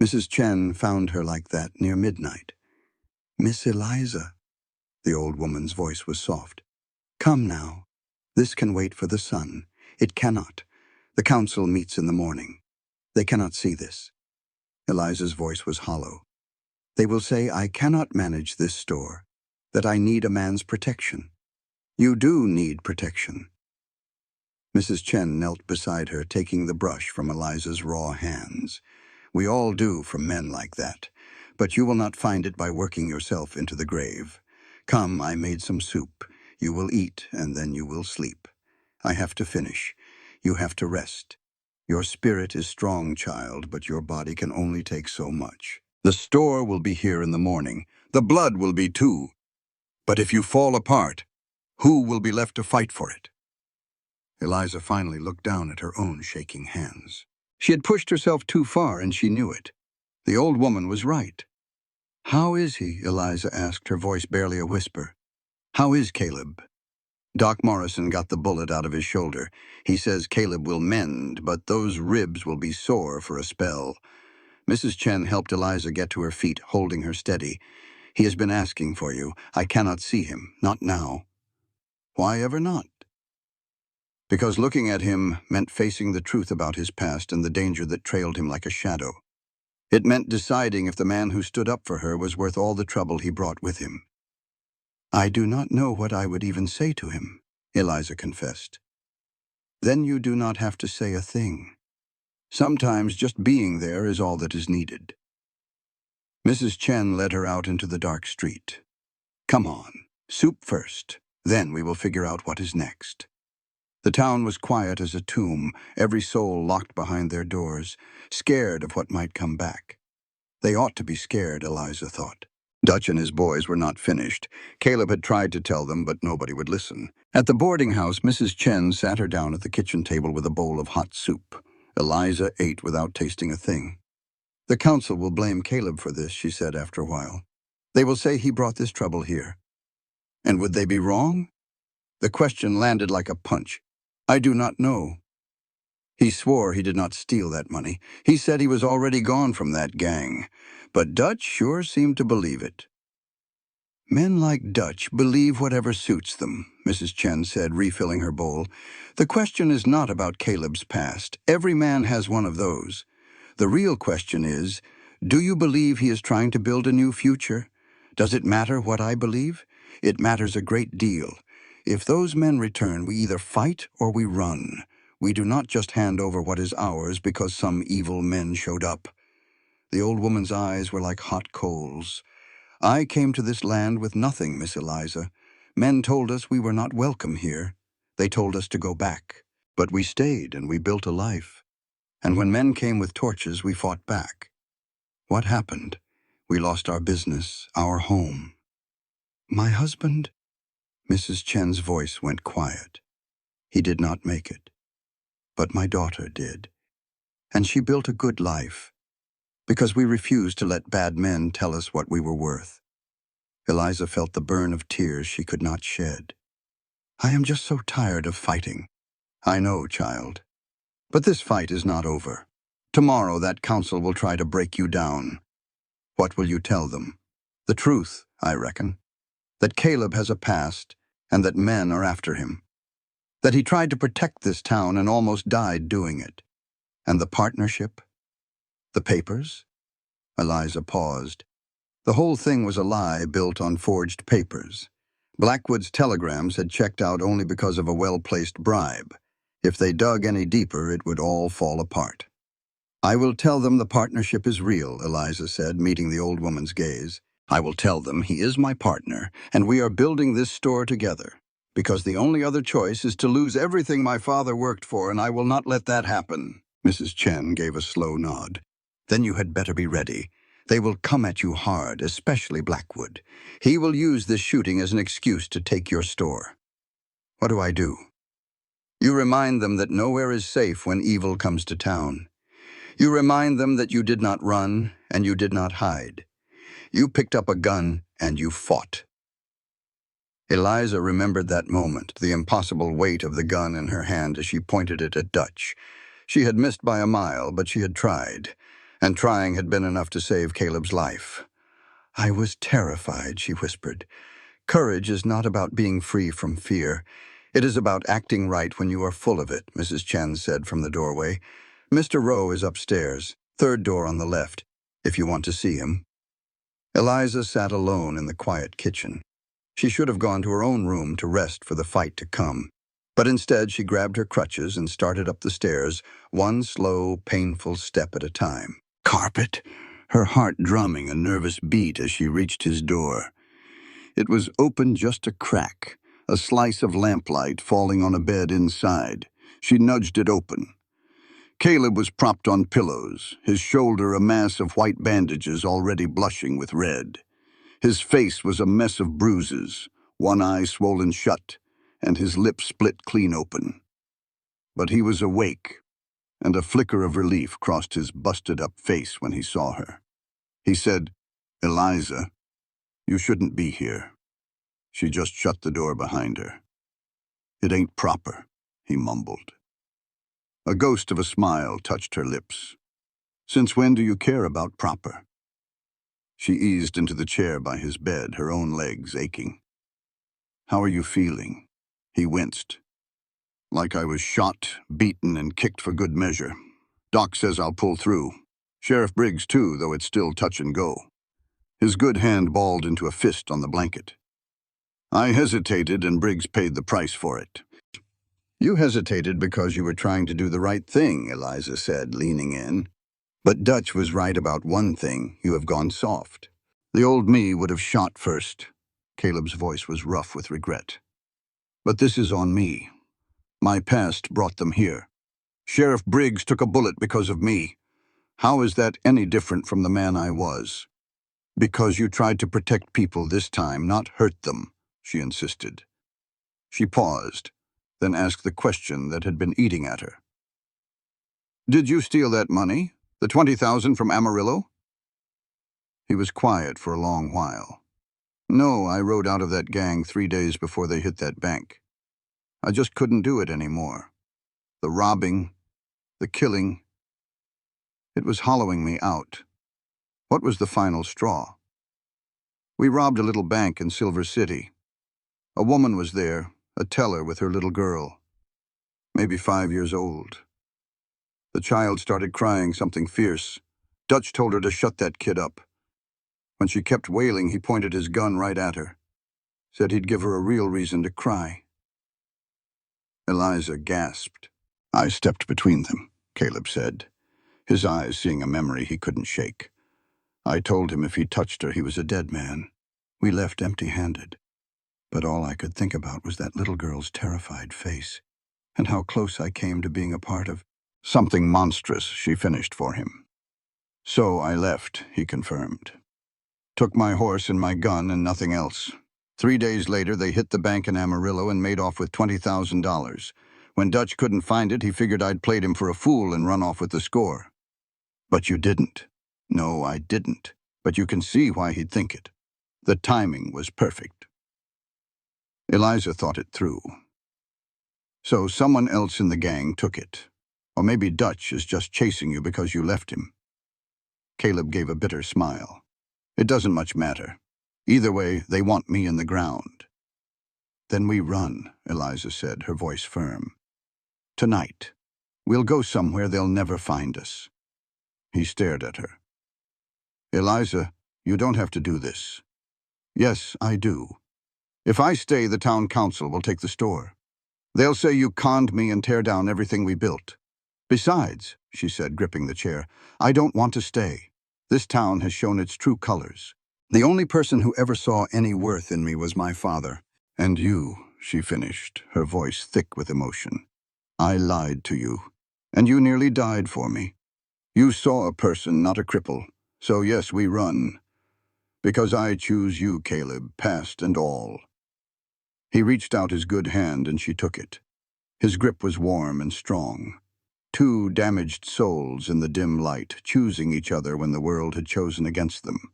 S1: Mrs. Chen found her like that near midnight. "Miss Eliza," the old woman's voice was soft. "Come now. This can wait for the sun. It cannot. The council meets in the morning. They cannot see this." Eliza's voice was hollow. "They will say I cannot manage this store, that I need a man's protection. You do need protection." Mrs. Chen knelt beside her, taking the brush from Eliza's raw hands. "We all do from men like that, but you will not find it by working yourself into the grave. Come, I made some soup. You will eat, and then you will sleep. I have to finish. You have to rest. Your spirit is strong, child, but your body can only take so much. The store will be here in the morning. The blood will be too. But if you fall apart, who will be left to fight for it?" Eliza finally looked down at her own shaking hands. She had pushed herself too far, and she knew it. The old woman was right. "How is he?" Eliza asked, her voice barely a whisper. "How is Caleb?" Doc Morrison got the bullet out of his shoulder. He says Caleb will mend, but those ribs will be sore for a spell. Mrs. Chen helped Eliza get to her feet, holding her steady. He has been asking for you. I cannot see him. Not now. Why ever not? Because looking at him meant facing the truth about his past and the danger that trailed him like a shadow. It meant deciding if the man who stood up for her was worth all the trouble he brought with him. I do not know what I would even say to him, Eliza confessed. Then you do not have to say a thing. Sometimes just being there is all that is needed. Mrs. Chen led her out into the dark street. Come on, soup first, then we will figure out what is next. The town was quiet as a tomb, every soul locked behind their doors, scared of what might come back. They ought to be scared, Eliza thought. Dutch and his boys were not finished. Caleb had tried to tell them, but nobody would listen. At the boarding house, Mrs. Chen sat her down at the kitchen table with a bowl of hot soup. Eliza ate without tasting a thing. The council will blame Caleb for this, she said after a while. They will say he brought this trouble here. And would they be wrong? The question landed like a punch. I do not know. He swore he did not steal that money. He said he was already gone from that gang. But Dutch sure seemed to believe it. Men like Dutch believe whatever suits them, Mrs. Chen said, refilling her bowl. The question is not about Caleb's past. Every man has one of those. The real question is, do you believe he is trying to build a new future? Does it matter what I believe? It matters a great deal. If those men return, we either fight or we run. We do not just hand over what is ours because some evil men showed up. The old woman's eyes were like hot coals. I came to this land with nothing, Miss Eliza. Men told us we were not welcome here. They told us to go back. But we stayed and we built a life. And when men came with torches, we fought back. What happened? We lost our business, our home. My husband? Mrs. Chen's voice went quiet. He did not make it. But my daughter did. And she built a good life, because we refused to let bad men tell us what we were worth. Eliza felt the burn of tears she could not shed. I am just so tired of fighting. I know, child. But this fight is not over. Tomorrow that council will try to break you down. What will you tell them? The truth, I reckon. That Caleb has a past, and that men are after him. That he tried to protect this town and almost died doing it. And the partnership? The papers? Eliza paused. The whole thing was a lie built on forged papers. Blackwood's telegrams had checked out only because of a well-placed bribe. If they dug any deeper, it would all fall apart. I will tell them the partnership is real, Eliza said, meeting the old woman's gaze. I will tell them he is my partner, and we are building this store together. Because the only other choice is to lose everything my father worked for, and I will not let that happen. Mrs. Chen gave a slow nod. Then you had better be ready. They will come at you hard, especially Blackwood. He will use this shooting as an excuse to take your store. What do I do? You remind them that nowhere is safe when evil comes to town. You remind them that you did not run and you did not hide. You picked up a gun and you fought. Eliza remembered that moment, the impossible weight of the gun in her hand as she pointed it at Dutch. She had missed by a mile, but she had tried, and trying had been enough to save Caleb's life. I was terrified, she whispered. Courage is not about being free from fear. It is about acting right when you are full of it, Mrs. Chen said from the doorway. Mr. Rowe is upstairs, third door on the left, if you want to see him. Eliza sat alone in the quiet kitchen. She should have gone to her own room to rest for the fight to come. But instead she grabbed her crutches and started up the stairs, one slow, painful step at a time. Carpet, her heart drumming a nervous beat as she reached his door. It was open just a crack, a slice of lamplight falling on a bed inside. She nudged it open. Caleb was propped on pillows, his shoulder a mass of white bandages already blushing with red. His face was a mess of bruises, one eye swollen shut, and his lips split clean open. But he was awake, and a flicker of relief crossed his busted-up face when he saw her. He said, Eliza, you shouldn't be here. She just shut the door behind her. "It ain't proper," he mumbled. A ghost of a smile touched her lips. "Since when do you care about proper?" She eased into the chair by his bed, her own legs aching. "How are you feeling?" He winced. "Like I was shot, beaten, and kicked for good measure. Doc says I'll pull through. Sheriff Briggs, too, though it's still touch and go." His good hand balled into a fist on the blanket. "I hesitated, and Briggs paid the price for it." "You hesitated because you were trying to do the right thing," Eliza said, leaning in. "But Dutch was right about one thing. You have gone soft. The old me would have shot first." Caleb's voice was rough with regret. "But this is on me. My past brought them here. Sheriff Briggs took a bullet because of me. How is that any different from the man I was?" "Because you tried to protect people this time, not hurt them," she insisted. She paused, then asked the question that had been eating at her. "Did you steal that money? The $20,000 from Amarillo?" He was quiet for a long while. "No, I rode out of that gang 3 days before they hit that bank. I just couldn't do it anymore. The robbing, the killing, it was hollowing me out. What was the final straw? We robbed a little bank in Silver City. A woman was there, a teller with her little girl, maybe 5 years old. The child started crying something fierce. Dutch told her to shut that kid up. When she kept wailing, he pointed his gun right at her. Said he'd give her a real reason to cry." Eliza gasped. "I stepped between them," Caleb said, his eyes seeing a memory he couldn't shake. "I told him if he touched her, he was a dead man. We left empty-handed. But all I could think about was that little girl's terrified face, and how close I came to being a part of something monstrous," she finished for him. "So I left," he confirmed. "Took my horse and my gun and nothing else. 3 days later, they hit the bank in Amarillo and made off with $20,000. When Dutch couldn't find it, he figured I'd played him for a fool and run off with the score." "But you didn't." "No, I didn't. But you can see why he'd think it. The timing was perfect." Eliza thought it through. "So someone else in the gang took it. Or maybe Dutch is just chasing you because you left him." Caleb gave a bitter smile. "It doesn't much matter. Either way, they want me in the ground." "Then we run," Eliza said, her voice firm. "Tonight. We'll go somewhere they'll never find us." He stared at her. "Eliza, you don't have to do this." "Yes, I do. If I stay, the town council will take the store. They'll say you conned me and tear down everything we built. Besides," she said, gripping the chair, "I don't want to stay. This town has shown its true colors. The only person who ever saw any worth in me was my father. And you," she finished, her voice thick with emotion. "I lied to you, and you nearly died for me. You saw a person, not a cripple. So yes, we run. Because I choose you, Caleb, past and all." He reached out his good hand and she took it. His grip was warm and strong. Two damaged souls in the dim light, choosing each other when the world had chosen against them.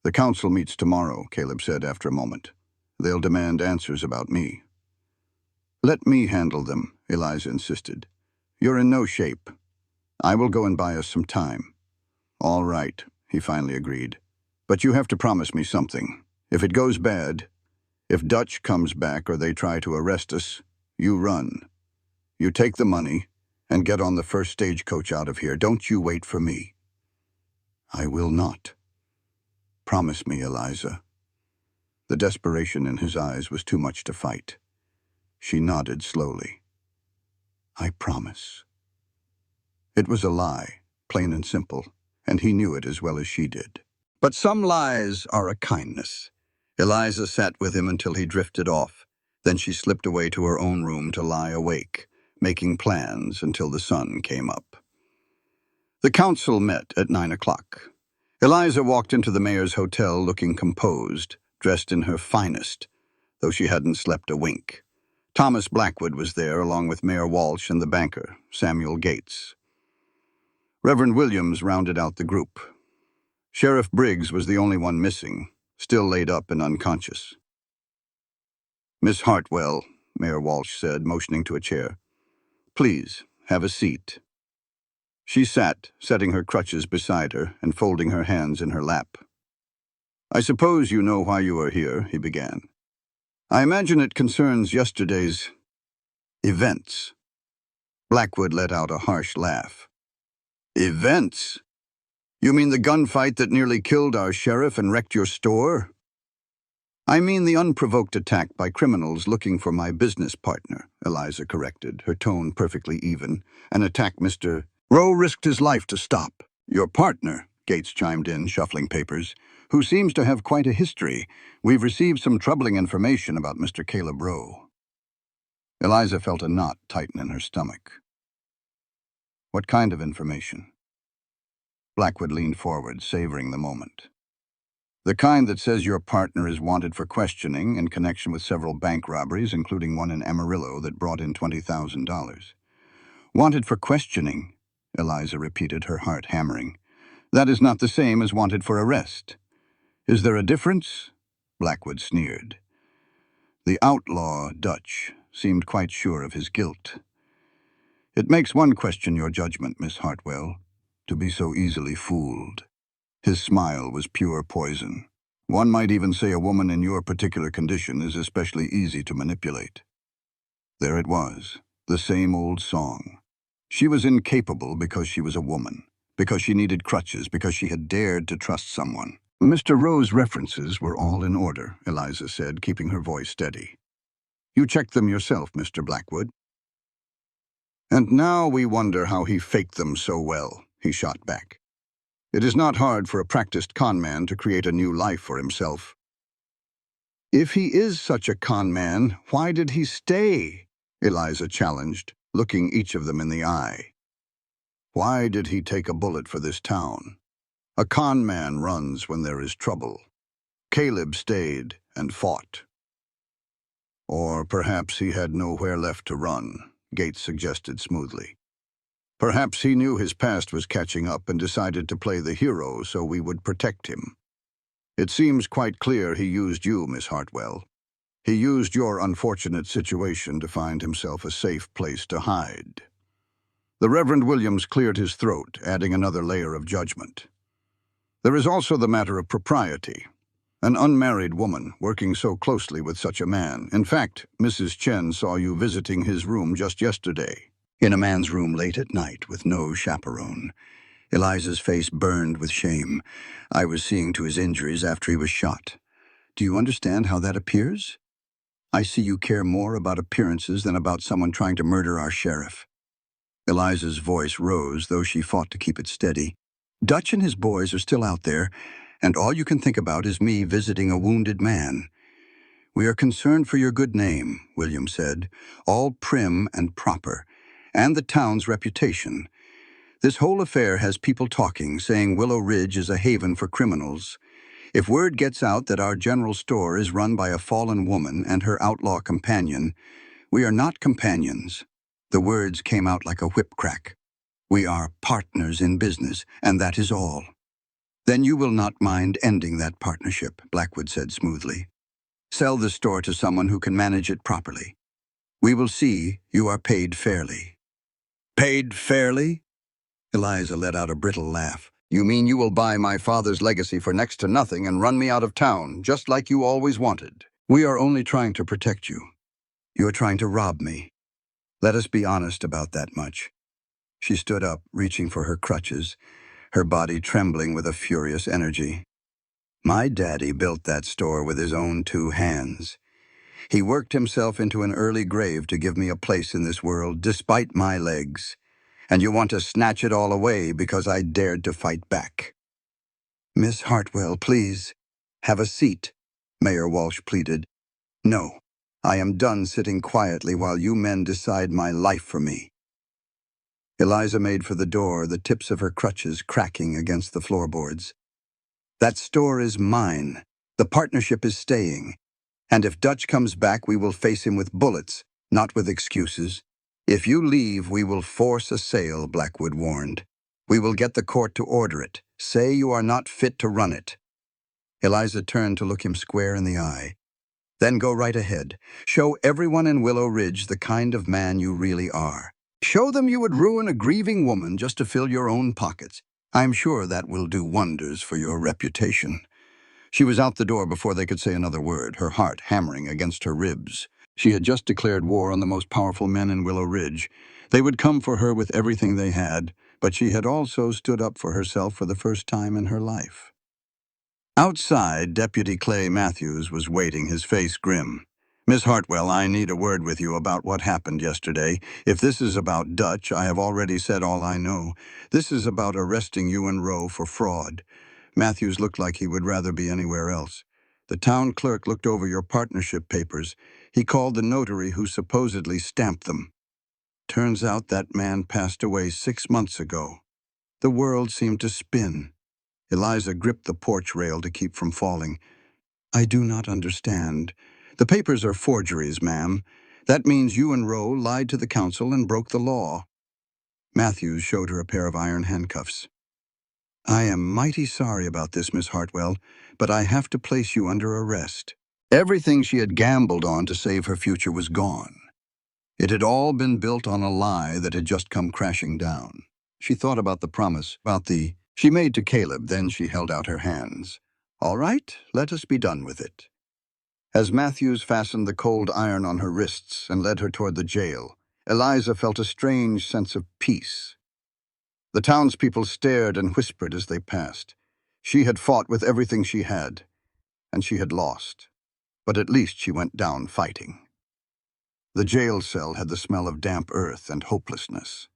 S1: "The council meets tomorrow," Caleb said after a moment. "They'll demand answers about me." "Let me handle them," Eliza insisted. "You're in no shape. I will go and buy us some time." "All right," he finally agreed. "But you have to promise me something. If it goes bad, if Dutch comes back or they try to arrest us, you run. You take the money and get on the first stagecoach out of here. Don't you wait for me." "I will not." "Promise me, Eliza." The desperation in his eyes was too much to fight. She nodded slowly. "I promise." It was a lie, plain and simple, and he knew it as well as she did. But some lies are a kindness. Eliza sat with him until he drifted off. Then she slipped away to her own room to lie awake, making plans until the sun came up. The council met at 9 o'clock. Eliza walked into the mayor's hotel looking composed, dressed in her finest, though she hadn't slept a wink. Thomas Blackwood was there, along with Mayor Walsh and the banker, Samuel Gates. Reverend Williams rounded out the group. Sheriff Briggs was the only one missing, still laid up and unconscious. "Miss Hartwell," Mayor Walsh said, motioning to a chair. "Please, have a seat." She sat, setting her crutches beside her and folding her hands in her lap. "I suppose you know why you are here," he began. "I imagine it concerns yesterday's events." Blackwood let out a harsh laugh. "Events? You mean the gunfight that nearly killed our sheriff and wrecked your store?" "I mean the unprovoked attack by criminals looking for my business partner," Eliza corrected, her tone perfectly even. "An attack Mr. Rowe risked his life to stop." "Your partner," Gates chimed in, shuffling papers, "who seems to have quite a history. We've received some troubling information about Mr. Caleb Rowe." Eliza felt a knot tighten in her stomach. "What kind of information?" Blackwood leaned forward, savoring the moment. "The kind that says your partner is wanted for questioning in connection with several bank robberies, including one in Amarillo that brought in $20,000. "Wanted for questioning," Eliza repeated, her heart hammering. "That is not the same as wanted for arrest. Is there a difference?" Blackwood sneered. The outlaw, Dutch, seemed quite sure of his guilt. "It makes one question your judgment, Miss Hartwell, to be so easily fooled." His smile was pure poison. "One might even say a woman in your particular condition is especially easy to manipulate." There it was, the same old song. She was incapable because she was a woman, because she needed crutches, because she had dared to trust someone. "Mr. Rowe's references were all in order," Eliza said, keeping her voice steady. "You checked them yourself, Mr. Blackwood." "And now we wonder how he faked them so well," he shot back. "It is not hard for a practiced con man to create a new life for himself." "If he is such a con man, why did he stay?" Eliza challenged, looking each of them in the eye. "Why did he take a bullet for this town? A con man runs when there is trouble. Caleb stayed and fought." "Or perhaps he had nowhere left to run," Gates suggested smoothly. "Perhaps he knew his past was catching up and decided to play the hero so we would protect him. It seems quite clear he used you, Miss Hartwell. He used your unfortunate situation to find himself a safe place to hide." The Reverend Williams cleared his throat, adding another layer of judgment. "There is also the matter of propriety. An unmarried woman working so closely with such a man. In fact, Mrs. Chen saw you visiting his room just yesterday." "In a man's room late at night with no chaperone." Eliza's face burned with shame. "I was seeing to his injuries after he was shot. Do you understand how that appears? I see you care more about appearances than about someone trying to murder our sheriff." Eliza's voice rose, though she fought to keep it steady. "Dutch and his boys are still out there, and all you can think about is me visiting a wounded man." "We are concerned for your good name," William said, "all prim and proper, and the town's reputation. This whole affair has people talking, saying Willow Ridge is a haven for criminals. If word gets out that our general store is run by a fallen woman and her outlaw companion, we are not companions." The words came out like a whip crack. "We are partners in business, and that is all." "Then you will not mind ending that partnership," Blackwood said smoothly. "Sell the store to someone who can manage it properly. We will see you are paid fairly." "Paid fairly?" Eliza let out a brittle laugh. "You mean you will buy my father's legacy for next to nothing and run me out of town, just like you always wanted?" "We are only trying to protect you. You are trying to rob me. Let us be honest about that much." She stood up, reaching for her crutches, her body trembling with a furious energy. "My daddy built that store with his own 2 hands. He worked himself into an early grave to give me a place in this world, despite my legs. And you want to snatch it all away because I dared to fight back." "Miss Hartwell, please, have a seat," Mayor Walsh pleaded. "No, I am done sitting quietly while you men decide my life for me." Eliza made for the door, the tips of her crutches cracking against the floorboards. "That store is mine. The partnership is staying. And if Dutch comes back, we will face him with bullets, not with excuses. If you leave, we will force a sale," Blackwood warned. "We will get the court to order it. Say you are not fit to run it." Eliza turned to look him square in the eye. Then go right ahead. Show everyone in Willow Ridge the kind of man you really are. Show them you would ruin a grieving woman just to fill your own pockets. I'm sure that will do wonders for your reputation. She was out the door before they could say another word, her heart hammering against her ribs. She had just declared war on the most powerful men in Willow Ridge. They would come for her with everything they had, but she had also stood up for herself for the first time in her life. Outside, Deputy Clay Matthews was waiting, his face grim. "Miss Hartwell, I need a word with you about what happened yesterday. If this is about Dutch, I have already said all I know. This is about arresting you and Rowe for fraud." Matthews looked like he would rather be anywhere else. "The town clerk looked over your partnership papers. He called the notary who supposedly stamped them. Turns out that man passed away 6 months ago." The world seemed to spin. Eliza gripped the porch rail to keep from falling. "I do not understand. The papers are forgeries, ma'am. That means you and Rowe lied to the council and broke the law." Matthews showed her a pair of iron handcuffs. "I am mighty sorry about this, Miss Hartwell, but I have to place you under arrest." Everything she had gambled on to save her future was gone. It had all been built on a lie that had just come crashing down. She thought about the promise, she made to Caleb, then she held out her hands. "All right, let us be done with it." As Matthews fastened the cold iron on her wrists and led her toward the jail, Eliza felt a strange sense of peace. The townspeople stared and whispered as they passed. She had fought with everything she had, and she had lost. But at least she went down fighting. The jail cell had the smell of damp earth and hopelessness.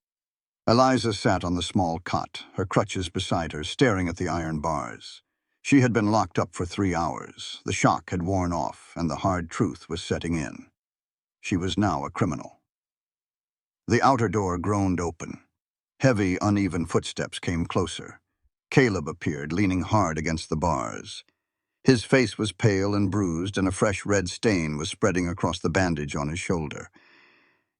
S1: Eliza sat on the small cot, her crutches beside her, staring at the iron bars. She had been locked up for 3 hours. The shock had worn off, and the hard truth was setting in. She was now a criminal. The outer door groaned open. Heavy, uneven footsteps came closer. Caleb appeared, leaning hard against the bars. His face was pale and bruised, and a fresh red stain was spreading across the bandage on his shoulder.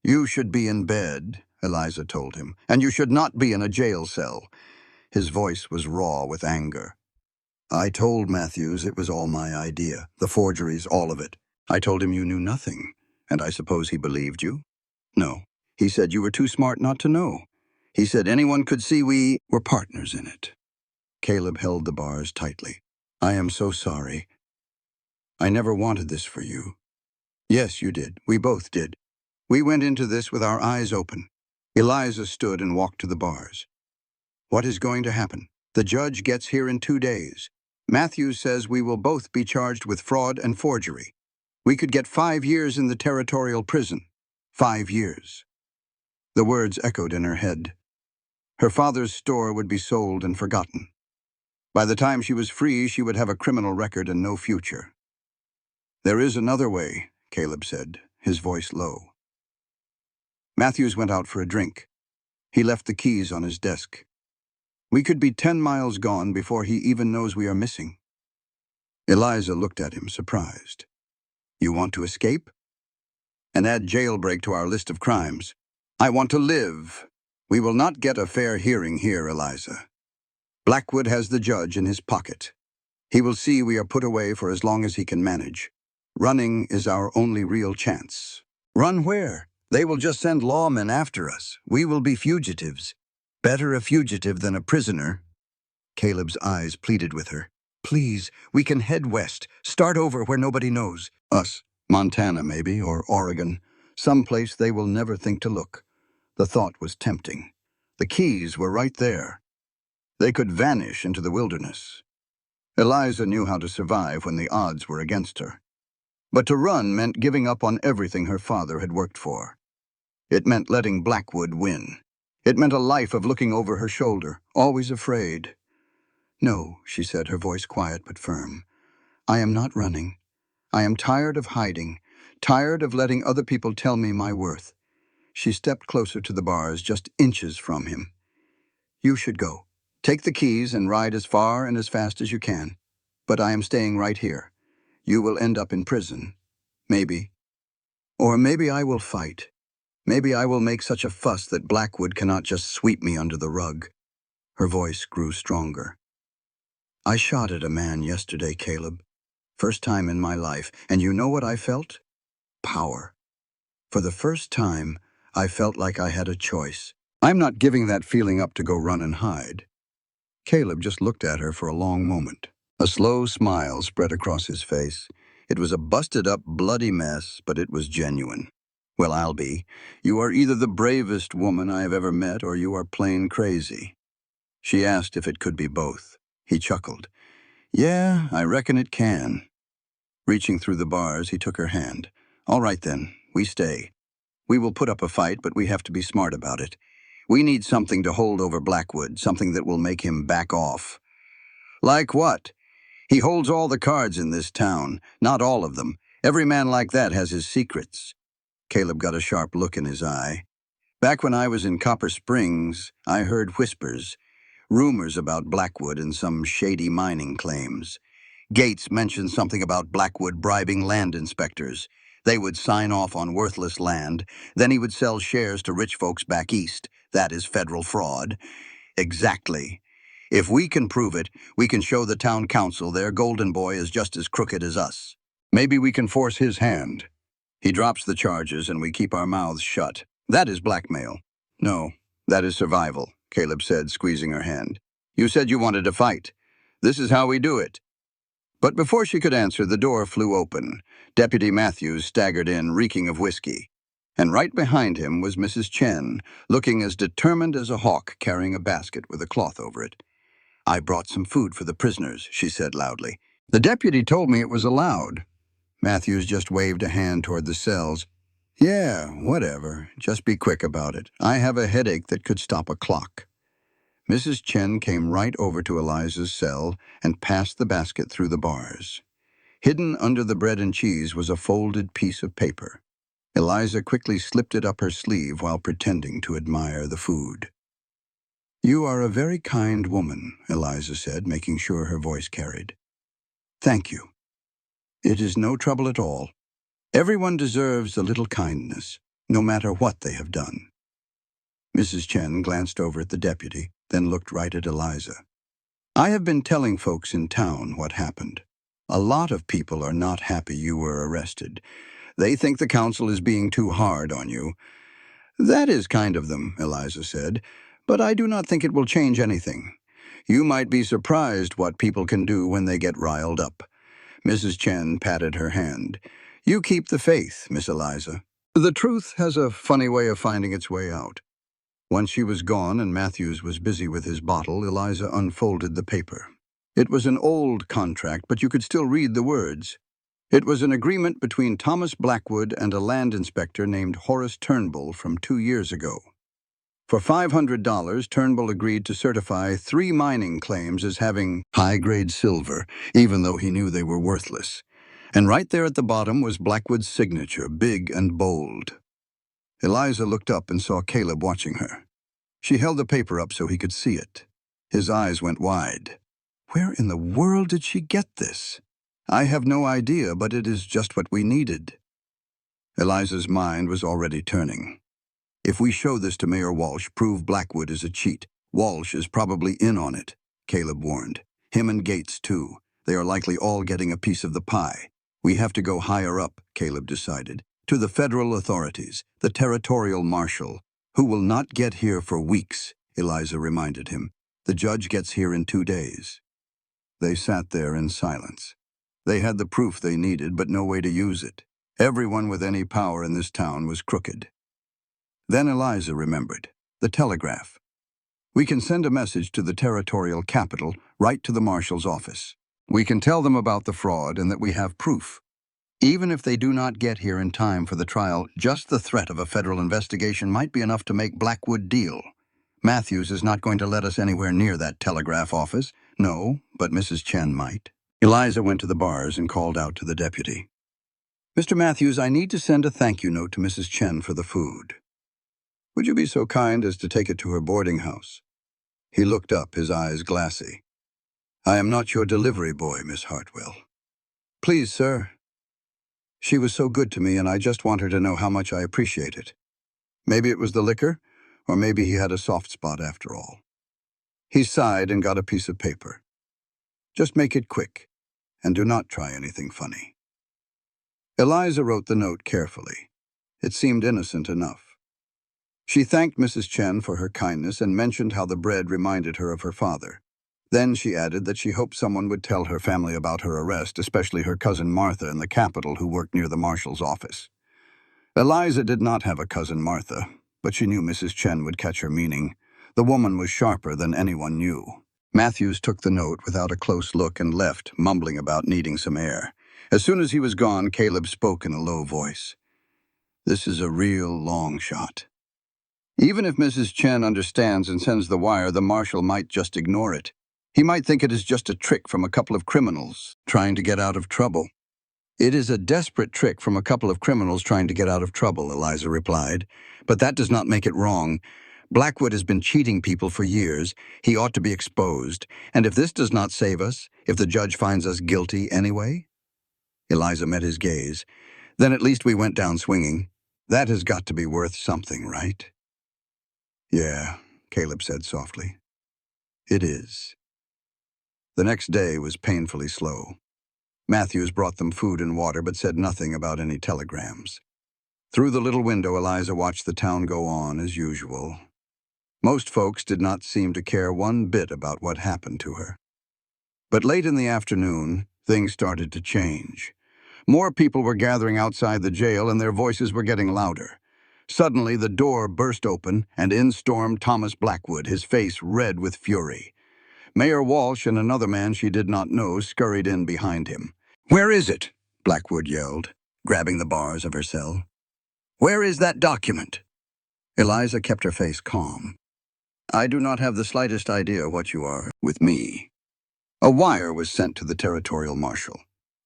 S1: "You should be in bed," Eliza told him, "and you should not be in a jail cell." His voice was raw with anger. "I told Matthews it was all my idea, the forgeries, all of it. I told him you knew nothing, and I suppose he believed you?" "No. He said you were too smart not to know. He said anyone could see we were partners in it." Caleb held the bars tightly. "I am so sorry. I never wanted this for you." "Yes, you did. We both did. We went into this with our eyes open." Eliza stood and walked to the bars. "What is going to happen? The judge gets here in 2 days. Matthews says we will both be charged with fraud and forgery. We could get 5 years in the territorial prison. 5 years. The words echoed in her head. Her father's store would be sold and forgotten. By the time she was free, she would have a criminal record and no future. "There is another way," Caleb said, his voice low. Matthews went out for a drink. He left the keys on his desk. "We could be 10 miles gone before he even knows we are missing." Eliza looked at him, surprised. "You want to escape?" "And add jailbreak to our list of crimes." "I want to live. We will not get a fair hearing here, Eliza. Blackwood has the judge in his pocket. He will see we are put away for as long as he can manage. Running is our only real chance." "Run where? They will just send lawmen after us. We will be fugitives." "Better a fugitive than a prisoner." Caleb's eyes pleaded with her. "Please, we can head west, start over where nobody knows. Us. Montana, maybe, or Oregon. Someplace they will never think to look." The thought was tempting. The keys were right there. They could vanish into the wilderness. Eliza knew how to survive when the odds were against her. But to run meant giving up on everything her father had worked for. It meant letting Blackwood win. It meant a life of looking over her shoulder, always afraid. "No," she said, her voice quiet but firm. "I am not running. I am tired of hiding, tired of letting other people tell me my worth." She stepped closer to the bars, just inches from him. "You should go. Take the keys and ride as far and as fast as you can. But I am staying right here. You will end up in prison. Maybe. Or maybe I will fight. Maybe I will make such a fuss that Blackwood cannot just sweep me under the rug." Her voice grew stronger. "I shot at a man yesterday, Caleb. First time in my life, and you know what I felt? Power. For the first time, I felt like I had a choice. I'm not giving that feeling up to go run and hide. Caleb just looked at her for a long moment. A slow smile spread across his face. It was a busted-up, bloody mess, but it was genuine. Well, I'll be. You are either the bravest woman I have ever met, or you are plain crazy. She asked if it could be both. He chuckled. Yeah, I reckon it can. Reaching through the bars, he took her hand. All right then, we stay. We will put up a fight, but we have to be smart about it. We need something to hold over Blackwood, something that will make him back off. Like what? He holds all the cards in this town, not all of them. Every man like that has his secrets. Caleb got a sharp look in his eye. Back when I was in Copper Springs, I heard whispers, rumors about Blackwood and some shady mining claims. Gates mentioned something about Blackwood bribing land inspectors. They would sign off on worthless land, then he would sell shares to rich folks back east. That is federal fraud. Exactly. If we can prove it, we can show the town council their golden boy is just as crooked as us. Maybe we can force his hand. He drops the charges and we keep our mouths shut. That is blackmail. No, that is survival, Caleb said, squeezing her hand. You said you wanted to fight. This is how we do it. But before she could answer, the door flew open. Deputy Matthews staggered in, reeking of whiskey. And right behind him was Mrs. Chen, looking as determined as a hawk carrying a basket with a cloth over it. I brought some food for the prisoners, she said loudly. The deputy told me it was allowed. Matthews just waved a hand toward the cells. Yeah, whatever. Just be quick about it. I have a headache that could stop a clock. Mrs. Chen came right over to Eliza's cell and passed the basket through the bars. Hidden under the bread and cheese was a folded piece of paper. Eliza quickly slipped it up her sleeve while pretending to admire the food. You are a very kind woman, Eliza said, making sure her voice carried. Thank you. It is no trouble at all. Everyone deserves a little kindness, no matter what they have done. Mrs. Chen glanced over at the deputy, then looked right at Eliza. I have been telling folks in town what happened. A lot of people are not happy you were arrested. They think the council is being too hard on you. That is kind of them, Eliza said, but I do not think it will change anything. You might be surprised what people can do when they get riled up. Mrs. Chen patted her hand. You keep the faith, Miss Eliza. The truth has a funny way of finding its way out. Once she was gone and Matthews was busy with his bottle, Eliza unfolded the paper. It was an old contract, but you could still read the words. It was an agreement between Thomas Blackwood and a land inspector named Horace Turnbull from 2 years ago. For $500, Turnbull agreed to certify 3 mining claims as having high-grade silver, even though he knew they were worthless. And right there at the bottom was Blackwood's signature, big and bold. Eliza looked up and saw Caleb watching her. She held the paper up so he could see it. His eyes went wide. Where in the world did she get this? I have no idea, but it is just what we needed. Eliza's mind was already turning. If we show this to Mayor Walsh, prove Blackwood is a cheat. Walsh is probably in on it, Caleb warned. Him and Gates, too. They are likely all getting a piece of the pie. We have to go higher up, Caleb decided. To the federal authorities, the territorial marshal, who will not get here for weeks, Eliza reminded him. The judge gets here in 2 days. They sat there in silence. They had the proof they needed, but no way to use it. Everyone with any power in this town was crooked. Then Eliza remembered. The telegraph. We can send a message to the territorial capital, right to the marshal's office. We can tell them about the fraud and that we have proof. Even if they do not get here in time for the trial, just the threat of a federal investigation might be enough to make Blackwood deal. Matthews is not going to let us anywhere near that telegraph office. No, but Mrs. Chen might. Eliza went to the bars and called out to the deputy. Mr. Matthews, I need to send a thank you note to Mrs. Chen for the food. Would you be so kind as to take it to her boarding house? He looked up, his eyes glassy. I am not your delivery boy, Miss Hartwell. Please, sir. She was so good to me, and I just want her to know how much I appreciate it. Maybe it was the liquor, or maybe he had a soft spot after all. He sighed and got a piece of paper. Just make it quick. and do not try anything funny." Eliza wrote the note carefully. It seemed innocent enough. She thanked Mrs. Chen for her kindness and mentioned how the bread reminded her of her father. Then she added that she hoped someone would tell her family about her arrest, especially her cousin Martha in the capital who worked near the marshal's office. Eliza did not have a cousin Martha, but she knew Mrs. Chen would catch her meaning. The woman was sharper than anyone knew. Matthews took the note without a close look and left, mumbling about needing some air. As soon as he was gone, Caleb spoke in a low voice. "This is a real long shot. Even if Mrs. Chen understands and sends the wire, the marshal might just ignore it. He might think it is just a trick from a couple of criminals trying to get out of trouble." "It is a desperate trick from a couple of criminals trying to get out of trouble," Eliza replied. "But that does not make it wrong. Blackwood has been cheating people for years. He ought to be exposed. And if this does not save us, if the judge finds us guilty anyway?" Eliza met his gaze. "Then at least we went down swinging. That has got to be worth something, right?" "Yeah," Caleb said softly. "It is." The next day was painfully slow. Matthews brought them food and water but said nothing about any telegrams. Through the little window, Eliza watched the town go on as usual. Most folks did not seem to care one bit about what happened to her. But late in the afternoon, things started to change. More people were gathering outside the jail and their voices were getting louder. Suddenly, the door burst open and in stormed Thomas Blackwood, his face red with fury. Mayor Walsh and another man she did not know scurried in behind him. "Where is it?" Blackwood yelled, grabbing the bars of her cell. "Where is that document?" Eliza kept her face calm. "I do not have the slightest idea what you are with me." A wire was sent to the territorial marshal.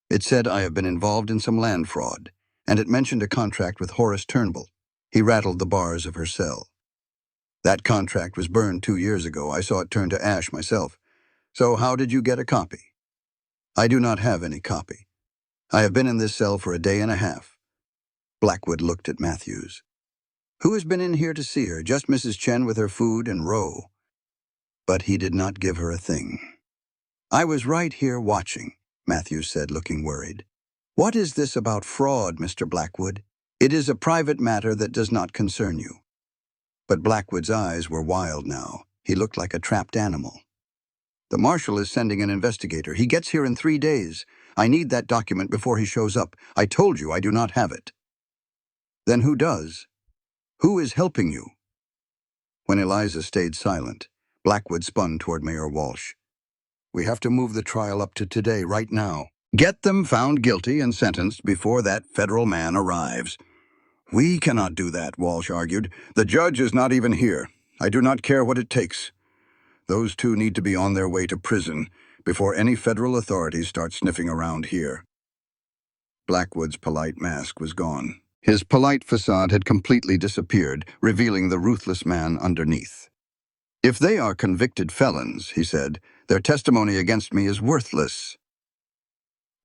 S1: It said I have been involved in some land fraud, and it mentioned a contract with Horace Turnbull. He rattled the bars of her cell. "That contract was burned 2 years ago. I saw it turn to ash myself. So how did you get a copy?" "I do not have any copy. I have been in this cell for a day and a half." Blackwood looked at Matthews. "Who has been in here to see her? Just Mrs. Chen with her food and roe." But he did not give her a thing. "I was right here watching," Matthews said, looking worried. "What is this about fraud, Mr. Blackwood? It is a private matter that does not concern you." But Blackwood's eyes were wild now. He looked like a trapped animal. "The marshal is sending an investigator. He gets here in 3 days. I need that document before he shows up. I told you I do not have it." "Then who does? Who is helping you?" When Eliza stayed silent, Blackwood spun toward Mayor Walsh. "We have to move the trial up to today, right now. Get them found guilty and sentenced before that federal man arrives." "We cannot do that," Walsh argued. "The judge is not even here. I do not care what it takes. Those two need to be on their way to prison before any federal authorities start sniffing around here." Blackwood's polite mask was gone. His polite facade had completely disappeared, revealing the ruthless man underneath. "If they are convicted felons," he said, "their testimony against me is worthless."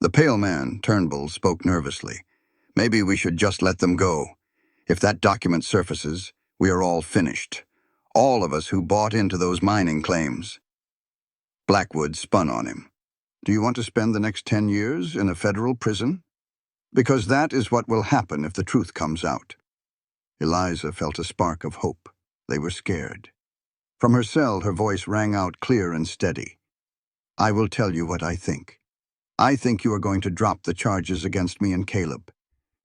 S1: The pale man, Turnbull, spoke nervously. "Maybe we should just let them go. If that document surfaces, we are all finished. All of us who bought into those mining claims." Blackwood spun on him. "Do you want to spend the next 10 years in a federal prison? Because that is what will happen if the truth comes out." Eliza felt a spark of hope. They were scared. From her cell, her voice rang out clear and steady. "I will tell you what I think. I think you are going to drop the charges against me and Caleb.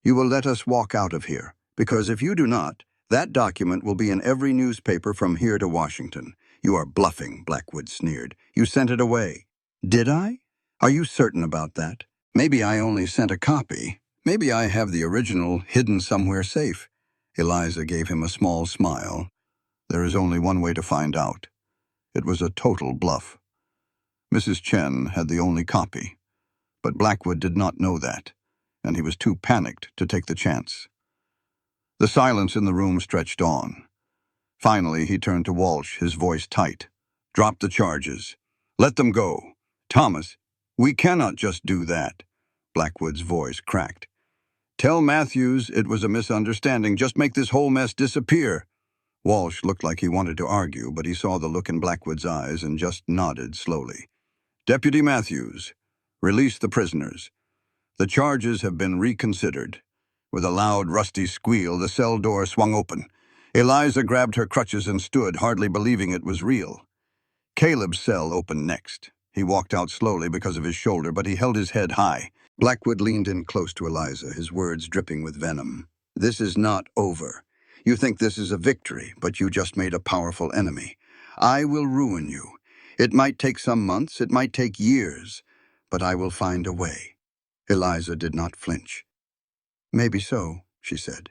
S1: You will let us walk out of here, because if you do not, that document will be in every newspaper from here to Washington." "You are bluffing," Blackwood sneered. "You sent it away." "Did I? Are you certain about that? Maybe I only sent a copy. Maybe I have the original hidden somewhere safe." Eliza gave him a small smile. "There is only one way to find out. It was a total bluff. Mrs. Chen had the only copy, but Blackwood did not know that, and he was too panicked to take the chance." The silence in the room stretched on. Finally, he turned to Walsh, his voice tight. "Drop the charges. Let them go. Thomas, we cannot just do that." Blackwood's voice cracked. "Tell Matthews it was a misunderstanding. Just make this whole mess disappear." Walsh looked like he wanted to argue, but he saw the look in Blackwood's eyes and just nodded slowly. "Deputy Matthews, Release the prisoners. The charges have been reconsidered. With a loud, rusty squeal, the cell door swung open. Eliza grabbed her crutches and stood, hardly believing it was real. Caleb's cell opened next. He walked out slowly because of his shoulder, but he held his head high. Blackwood leaned in close to Eliza, his words dripping with venom. This is not over. You think this is a victory, but you just made a powerful enemy. I will ruin you. It might take some months, it might take years, but I will find a way. Eliza did not flinch. Maybe so, she said.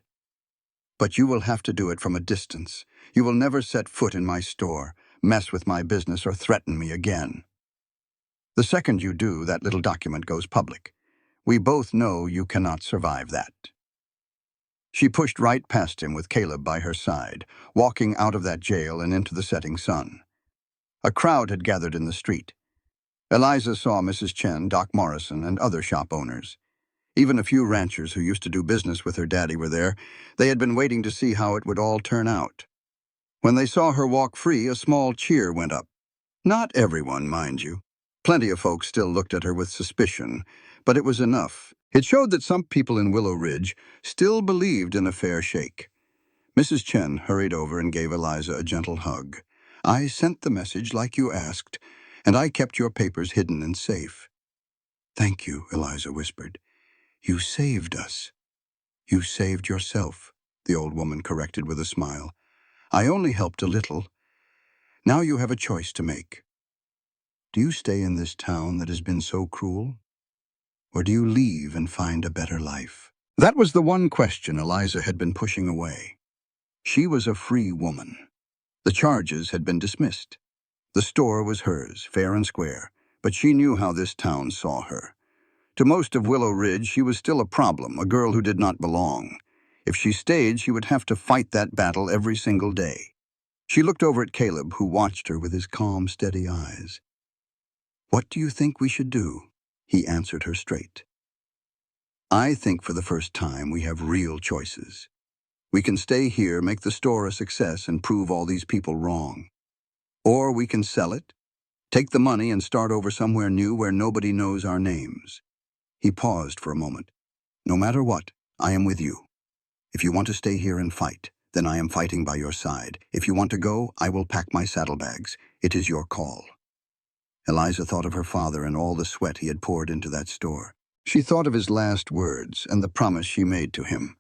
S1: But you will have to do it from a distance. You will never set foot in my store, mess with my business, or threaten me again. The second you do, that little document goes public. We both know you cannot survive that. She pushed right past him with Caleb by her side, walking out of that jail and into the setting sun. A crowd had gathered in the street. Eliza saw Mrs. Chen, Doc Morrison, and other shop owners. Even a few ranchers who used to do business with her daddy were there. They had been waiting to see how it would all turn out. When they saw her walk free, a small cheer went up. Not everyone, mind you. Plenty of folks still looked at her with suspicion, but it was enough. It showed that some people in Willow Ridge still believed in a fair shake. Mrs. Chen hurried over and gave Eliza a gentle hug. I sent the message like you asked, and I kept your papers hidden and safe. Thank you, Eliza whispered. You saved us. You saved yourself, the old woman corrected with a smile. I only helped a little. Now you have a choice to make. Do you stay in this town that has been so cruel? Or do you leave and find a better life? That was the one question Eliza had been pushing away. She was a free woman. The charges had been dismissed. The store was hers, fair and square, but she knew how this town saw her. To most of Willow Ridge, she was still a problem, a girl who did not belong. If she stayed, she would have to fight that battle every single day. She looked over at Caleb, who watched her with his calm, steady eyes. What do you think we should do? He answered her straight. I think for the first time we have real choices. We can stay here, make the store a success, and prove all these people wrong. Or we can sell it, take the money and start over somewhere new where nobody knows our names. He paused for a moment. No matter what, I am with you. If you want to stay here and fight, then I am fighting by your side. If you want to go, I will pack my saddlebags. It is your call. Eliza thought of her father and all the sweat he had poured into that store. She thought of his last words and the promise she made to him.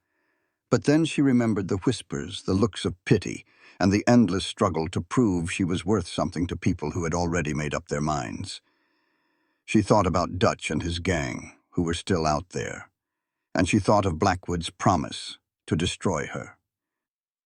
S1: But then she remembered the whispers, the looks of pity, and the endless struggle to prove she was worth something to people who had already made up their minds. She thought about Dutch and his gang, who were still out there, and she thought of Blackwood's promise to destroy her.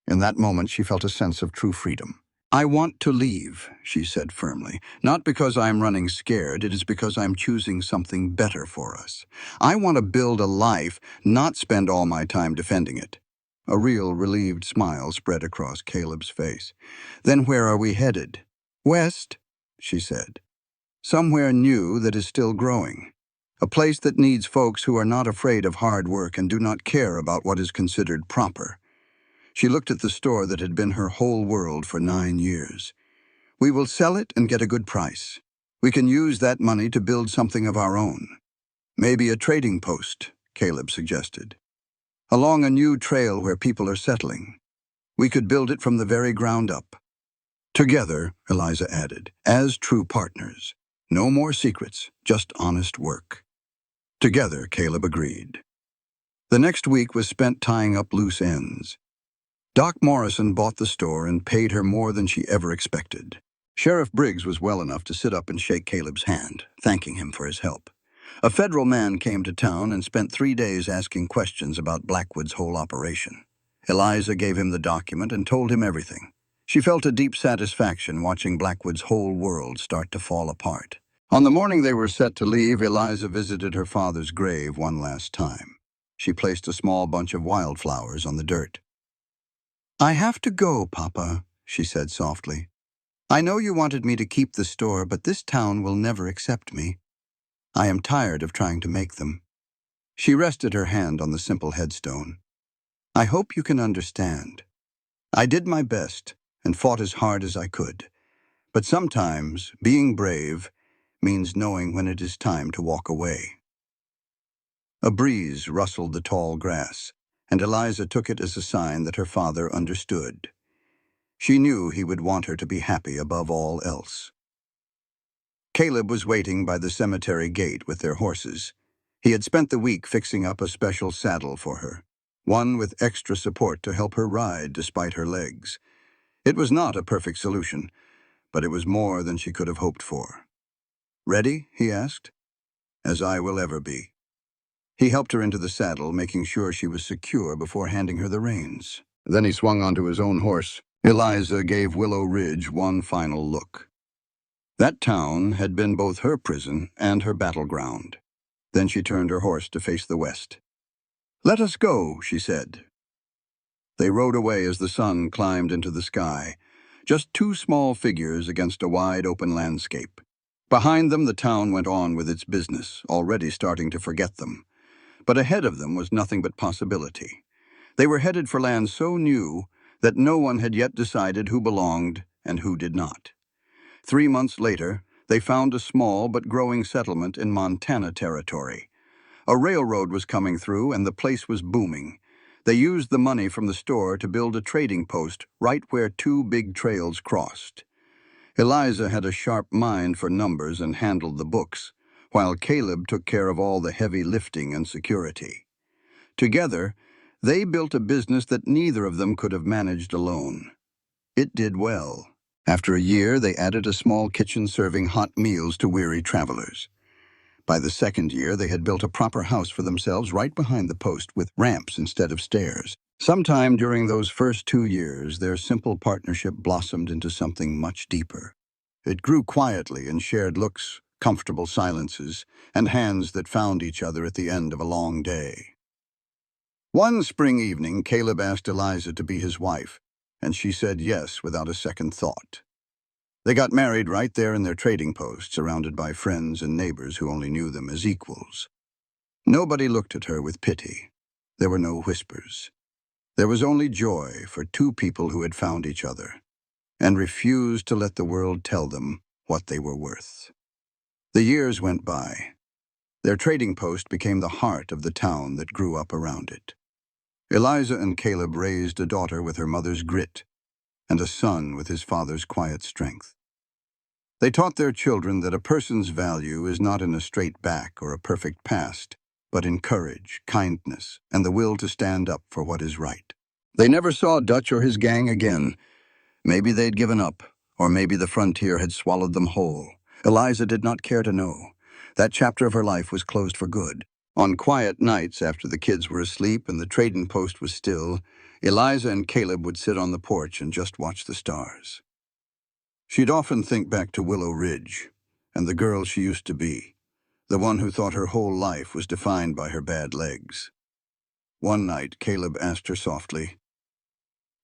S1: In that moment, she felt a sense of true freedom. I want to leave, she said firmly. Not because I am running scared, it is because I am choosing something better for us. I want to build a life, not spend all my time defending it. A real relieved smile spread across Caleb's face. Then where are we headed? West, she said. Somewhere new that is still growing. A place that needs folks who are not afraid of hard work and do not care about what is considered proper. She looked at the store that had been her whole world for 9 years. We will sell it and get a good price. We can use that money to build something of our own. Maybe a trading post, Caleb suggested. Along a new trail where people are settling. We could build it from the very ground up. Together, Eliza added, as true partners. No more secrets, just honest work. Together, Caleb agreed. The next week was spent tying up loose ends. Doc Morrison bought the store and paid her more than she ever expected. Sheriff Briggs was well enough to sit up and shake Caleb's hand, thanking him for his help. A federal man came to town and spent 3 days asking questions about Blackwood's whole operation. Eliza gave him the document and told him everything. She felt a deep satisfaction watching Blackwood's whole world start to fall apart. On the morning they were set to leave, Eliza visited her father's grave one last time. She placed a small bunch of wildflowers on the dirt. I have to go, Papa, she said softly. I know you wanted me to keep the store, but this town will never accept me. I am tired of trying to make them. She rested her hand on the simple headstone. I hope you can understand. I did my best and fought as hard as I could. But sometimes, being brave means knowing when it is time to walk away. A breeze rustled the tall grass, and Eliza took it as a sign that her father understood. She knew he would want her to be happy above all else. Caleb was waiting by the cemetery gate with their horses. He had spent the week fixing up a special saddle for her, one with extra support to help her ride despite her legs. It was not a perfect solution, but it was more than she could have hoped for. "Ready?" he asked. "As I will ever be." He helped her into the saddle, making sure she was secure before handing her the reins. Then he swung onto his own horse. Eliza gave Willow Ridge one final look. That town had been both her prison and her battleground. Then she turned her horse to face the west. "Let us go," she said. They rode away as the sun climbed into the sky, just two small figures against a wide open landscape. Behind them, the town went on with its business, already starting to forget them. But ahead of them was nothing but possibility. They were headed for land so new that no one had yet decided who belonged and who did not. 3 months later, they found a small but growing settlement in Montana territory. A railroad was coming through and the place was booming. They used the money from the store to build a trading post right where two big trails crossed. Eliza had a sharp mind for numbers and handled the books, while Caleb took care of all the heavy lifting and security. Together, they built a business that neither of them could have managed alone. It did well. After a year, they added a small kitchen serving hot meals to weary travelers. By the second year, they had built a proper house for themselves right behind the post with ramps instead of stairs. Sometime during those first 2 years, their simple partnership blossomed into something much deeper. It grew quietly in shared looks, comfortable silences, and hands that found each other at the end of a long day. One spring evening, Caleb asked Eliza to be his wife, and she said yes without a second thought. They got married right there in their trading post, surrounded by friends and neighbors who only knew them as equals. Nobody looked at her with pity. There were no whispers. There was only joy for two people who had found each other and refused to let the world tell them what they were worth. The years went by. Their trading post became the heart of the town that grew up around it. Eliza and Caleb raised a daughter with her mother's grit and a son with his father's quiet strength. They taught their children that a person's value is not in a straight back or a perfect past, but in courage, kindness, and the will to stand up for what is right. They never saw Dutch or his gang again. Maybe they'd given up, or maybe the frontier had swallowed them whole. Eliza did not care to know. That chapter of her life was closed for good. On quiet nights after the kids were asleep and the trading post was still, Eliza and Caleb would sit on the porch and just watch the stars. She'd often think back to Willow Ridge and the girl she used to be, the one who thought her whole life was defined by her bad legs. One night, Caleb asked her softly,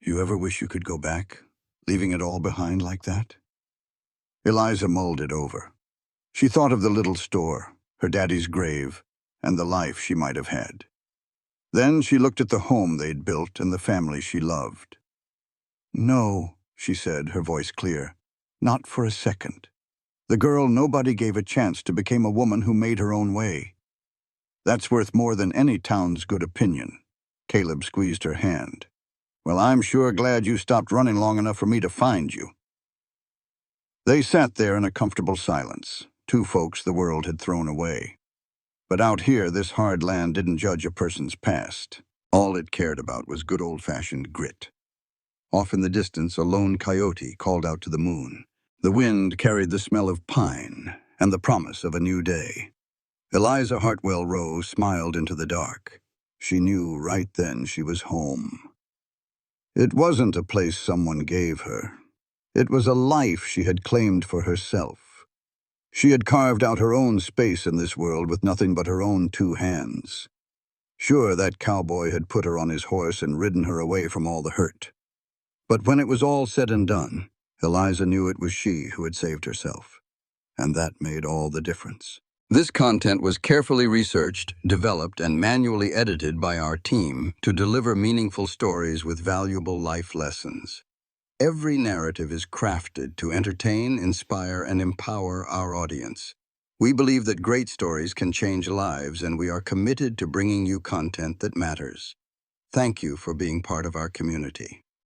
S1: "You ever wish you could go back, leaving it all behind like that?" Eliza mulled it over. She thought of the little store, her daddy's grave, and the life she might have had. Then she looked at the home they'd built and the family she loved. "No," she said, her voice clear. "Not for a second. The girl nobody gave a chance to became a woman who made her own way. That's worth more than any town's good opinion." Caleb squeezed her hand. "Well, I'm sure glad you stopped running long enough for me to find you." They sat there in a comfortable silence, two folks the world had thrown away. But out here, this hard land didn't judge a person's past. All it cared about was good old-fashioned grit. Off in the distance, a lone coyote called out to the moon. The wind carried the smell of pine and the promise of a new day. Eliza Hartwell Rowe smiled into the dark. She knew right then she was home. It wasn't a place someone gave her. It was a life she had claimed for herself. She had carved out her own space in this world with nothing but her own 2 hands. Sure, that cowboy had put her on his horse and ridden her away from all the hurt. But when it was all said and done, Eliza knew it was she who had saved herself. And that made all the difference. This content was carefully researched, developed, and manually edited by our team to deliver meaningful stories with valuable life lessons. Every narrative is crafted to entertain, inspire, and empower our audience. We believe that great stories can change lives, and we are committed to bringing you content that matters. Thank you for being part of our community.